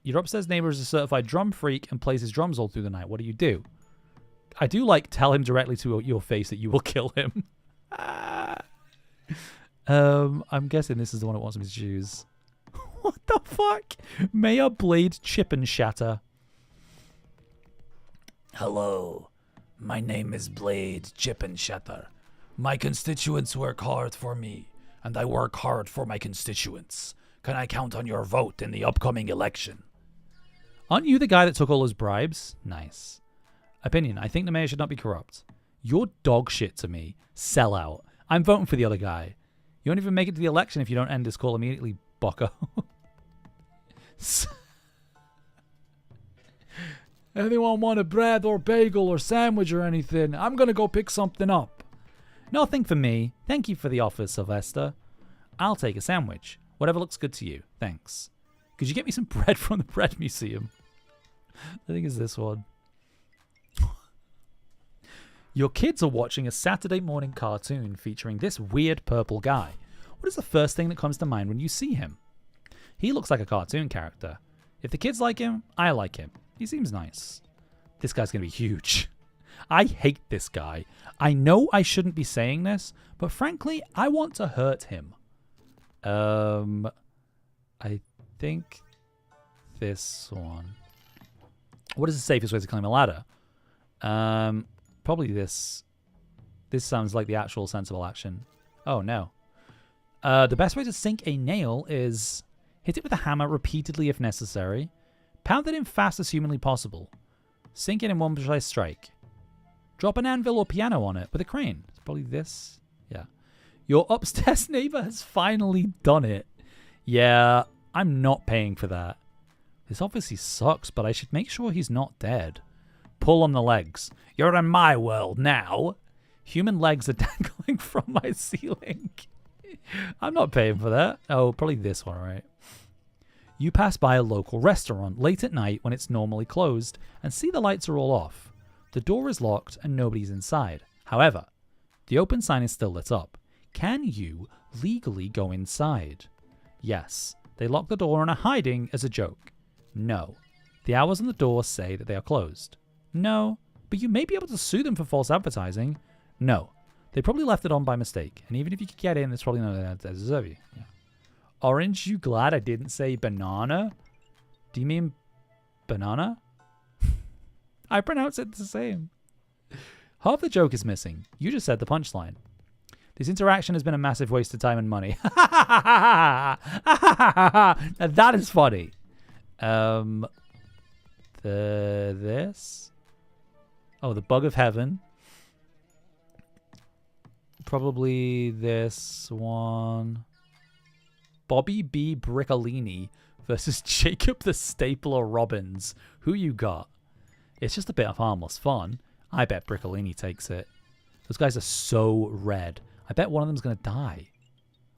Your upstairs neighbor is a certified drum freak and plays his drums all through the night. What do? I do like tell him directly to your face that you will kill him. I'm guessing this is the one that wants me to choose. What the fuck? Mayor Blade Chip and Shatter. Hello, my name is Blade Chip and Shatter. My constituents work hard for me, and I work hard for my constituents. Can I count on your vote in the upcoming election? Aren't you the guy that took all those bribes? Nice. Opinion, I think the mayor should not be corrupt. You're dog shit to me. Sell out. I'm voting for the other guy. You won't even make it to the election if you don't end this call immediately, bucko. Anyone want a bread or bagel or sandwich or anything? I'm gonna go pick something up. Nothing for me. Thank you for the offer, Sylvester. I'll take a sandwich. Whatever looks good to you. Thanks. Could you get me some bread from the bread museum? I think it's this one. Your kids are watching a Saturday morning cartoon featuring this weird purple guy. What is the first thing that comes to mind when you see him? He looks like a cartoon character. If the kids like him, I like him. He seems nice. This guy's going to be huge. I hate this guy. I know I shouldn't be saying this, but frankly, I want to hurt him. I think this one. What is the safest way to climb a ladder? Probably this. This sounds like the actual sensible action. Oh, no. The best way to sink a nail is hit it with a hammer repeatedly if necessary. Pound it in fast as humanly possible. Sink it in one precise strike. Drop an anvil or piano on it with a crane. It's probably this. Yeah. Your upstairs neighbor has finally done it. Yeah, I'm not paying for that. This obviously sucks, but I should make sure he's not dead. Pull on the legs. You're in my world now. Human legs are dangling from my ceiling. I'm not paying for that. Oh, probably this one, right? You pass by a local restaurant late at night when it's normally closed and see the lights are all off. The door is locked and nobody's inside. However, the open sign is still lit up. Can you legally go inside? Yes. They lock the door and are hiding as a joke. No. The hours on the door say that they are closed. No. But you may be able to sue them for false advertising. No. They probably left it on by mistake. And even if you could get in, it's probably not that deserve you. Yeah. Orange, you glad I didn't say banana? Do you mean banana? I pronounce it the same. Half the joke is missing. You just said the punchline. This interaction has been a massive waste of time and money. Now that is funny. This? Oh, the bug of heaven. Probably this one. Bobby B. Briccolini versus Jacob the Stapler Robbins. Who you got? It's just a bit of harmless fun. I bet Briccolini takes it. Those guys are so red. I bet one of them's going to die.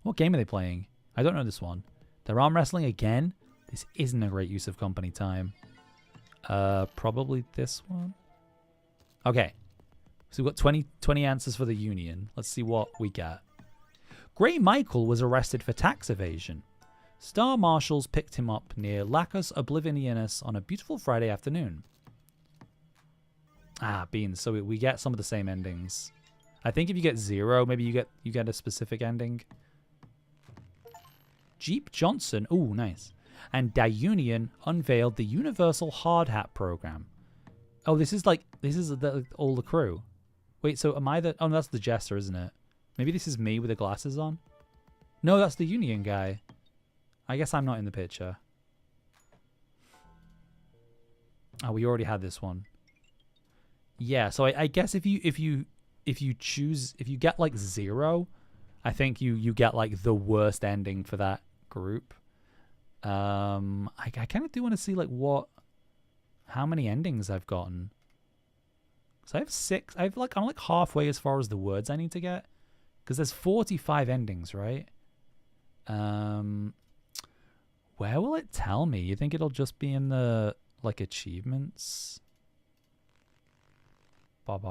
What game are they playing? I don't know this one. They're arm wrestling again? This isn't a great use of company time. Probably this one. Okay. So we've got 20 answers for the Union. Let's see what we get. Gray Michael was arrested for tax evasion. Star marshals picked him up near Lacus Oblivionis on a beautiful Friday afternoon. Ah, beans. So we get some of the same endings. I think if you get 0, maybe you get a specific ending. Jeep Johnson, ooh, nice. And Diunion unveiled the Universal Hard Hat program. Oh, this is all the crew. Wait, so am I the... Oh, no, that's the Jester, isn't it? Maybe this is me with the glasses on? No, that's the Union guy. I guess I'm not in the picture. Oh, we already had this one. Yeah, so I guess if you get like 0, I think you get like the worst ending for that group. I kind of do want to see like how many endings I've gotten. So I have 6. I'm like halfway as far as the words I need to get, because there's 45 endings, right? Where will it tell me? You think it'll just be in the like achievements? Okay.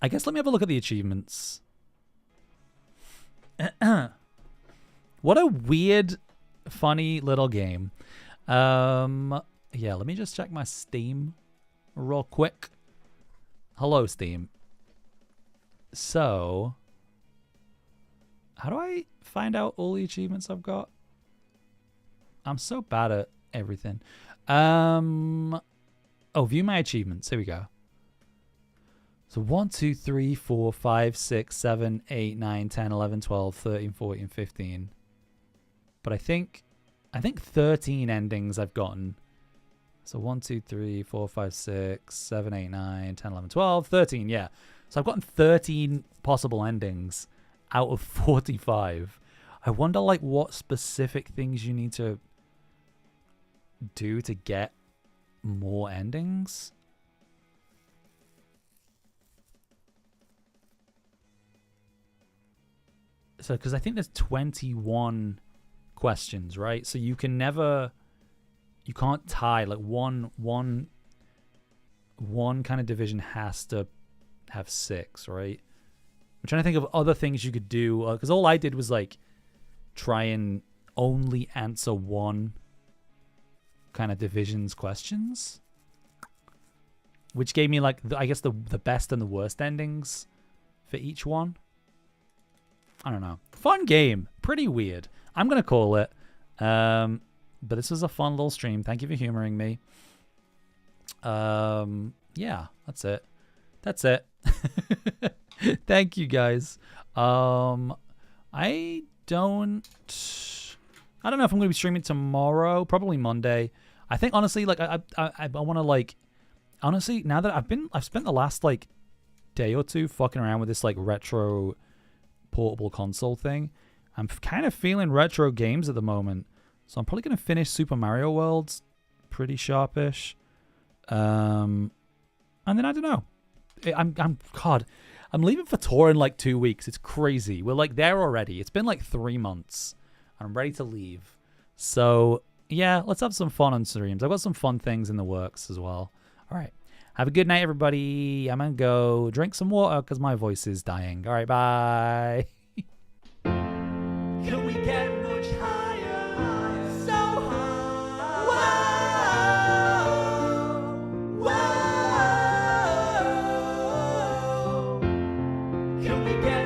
I guess let me have a look at the achievements. What a weird, funny little game. Yeah, let me just check my Steam real quick. Hello, Steam. So, how do I find out all the achievements I've got? I'm so bad at everything. Oh, view my achievements. Here we go. So 1, 2, 3, 4, 5, 6, 7, 8, 9, 10, 11, 12, 13, 14, 15. But I think 13 endings I've gotten. So 1, 2, 3, 4, 5, 6, 7, 8, 9, 10, 11, 12, 13. Yeah. So I've gotten 13 possible endings out of 45. I wonder like what specific things you need to do to get more endings. So because I think there's 21 questions, right? So you can't tie like one kind of division has to have 6, right? I'm trying to think of other things you could do, because all I did was like try and only answer one kind of division's questions, which gave me like I guess the best and the worst endings for each one. I don't know. Fun game. Pretty weird. I'm gonna call it. But this was a fun little stream. Thank you for humoring me. Yeah, that's it. Thank you guys. I don't know if I'm gonna be streaming tomorrow. Probably Monday. I think honestly, like I want to like honestly now that I've spent the last like day or two fucking around with this like retro portable console thing. I'm kind of feeling retro games at the moment, so I'm probably gonna finish Super Mario World pretty sharpish. And then I don't know. I'm leaving for tour in like 2 weeks. It's crazy. We're like there already. It's been like 3 months. I'm ready to leave. So yeah, let's have some fun on streams. I've got some fun things in the works as well. All right. Have a good night, everybody. I'm going to go drink some water because my voice is dying. All right, bye. Can we get much higher? So high. Whoa. Whoa. Can we get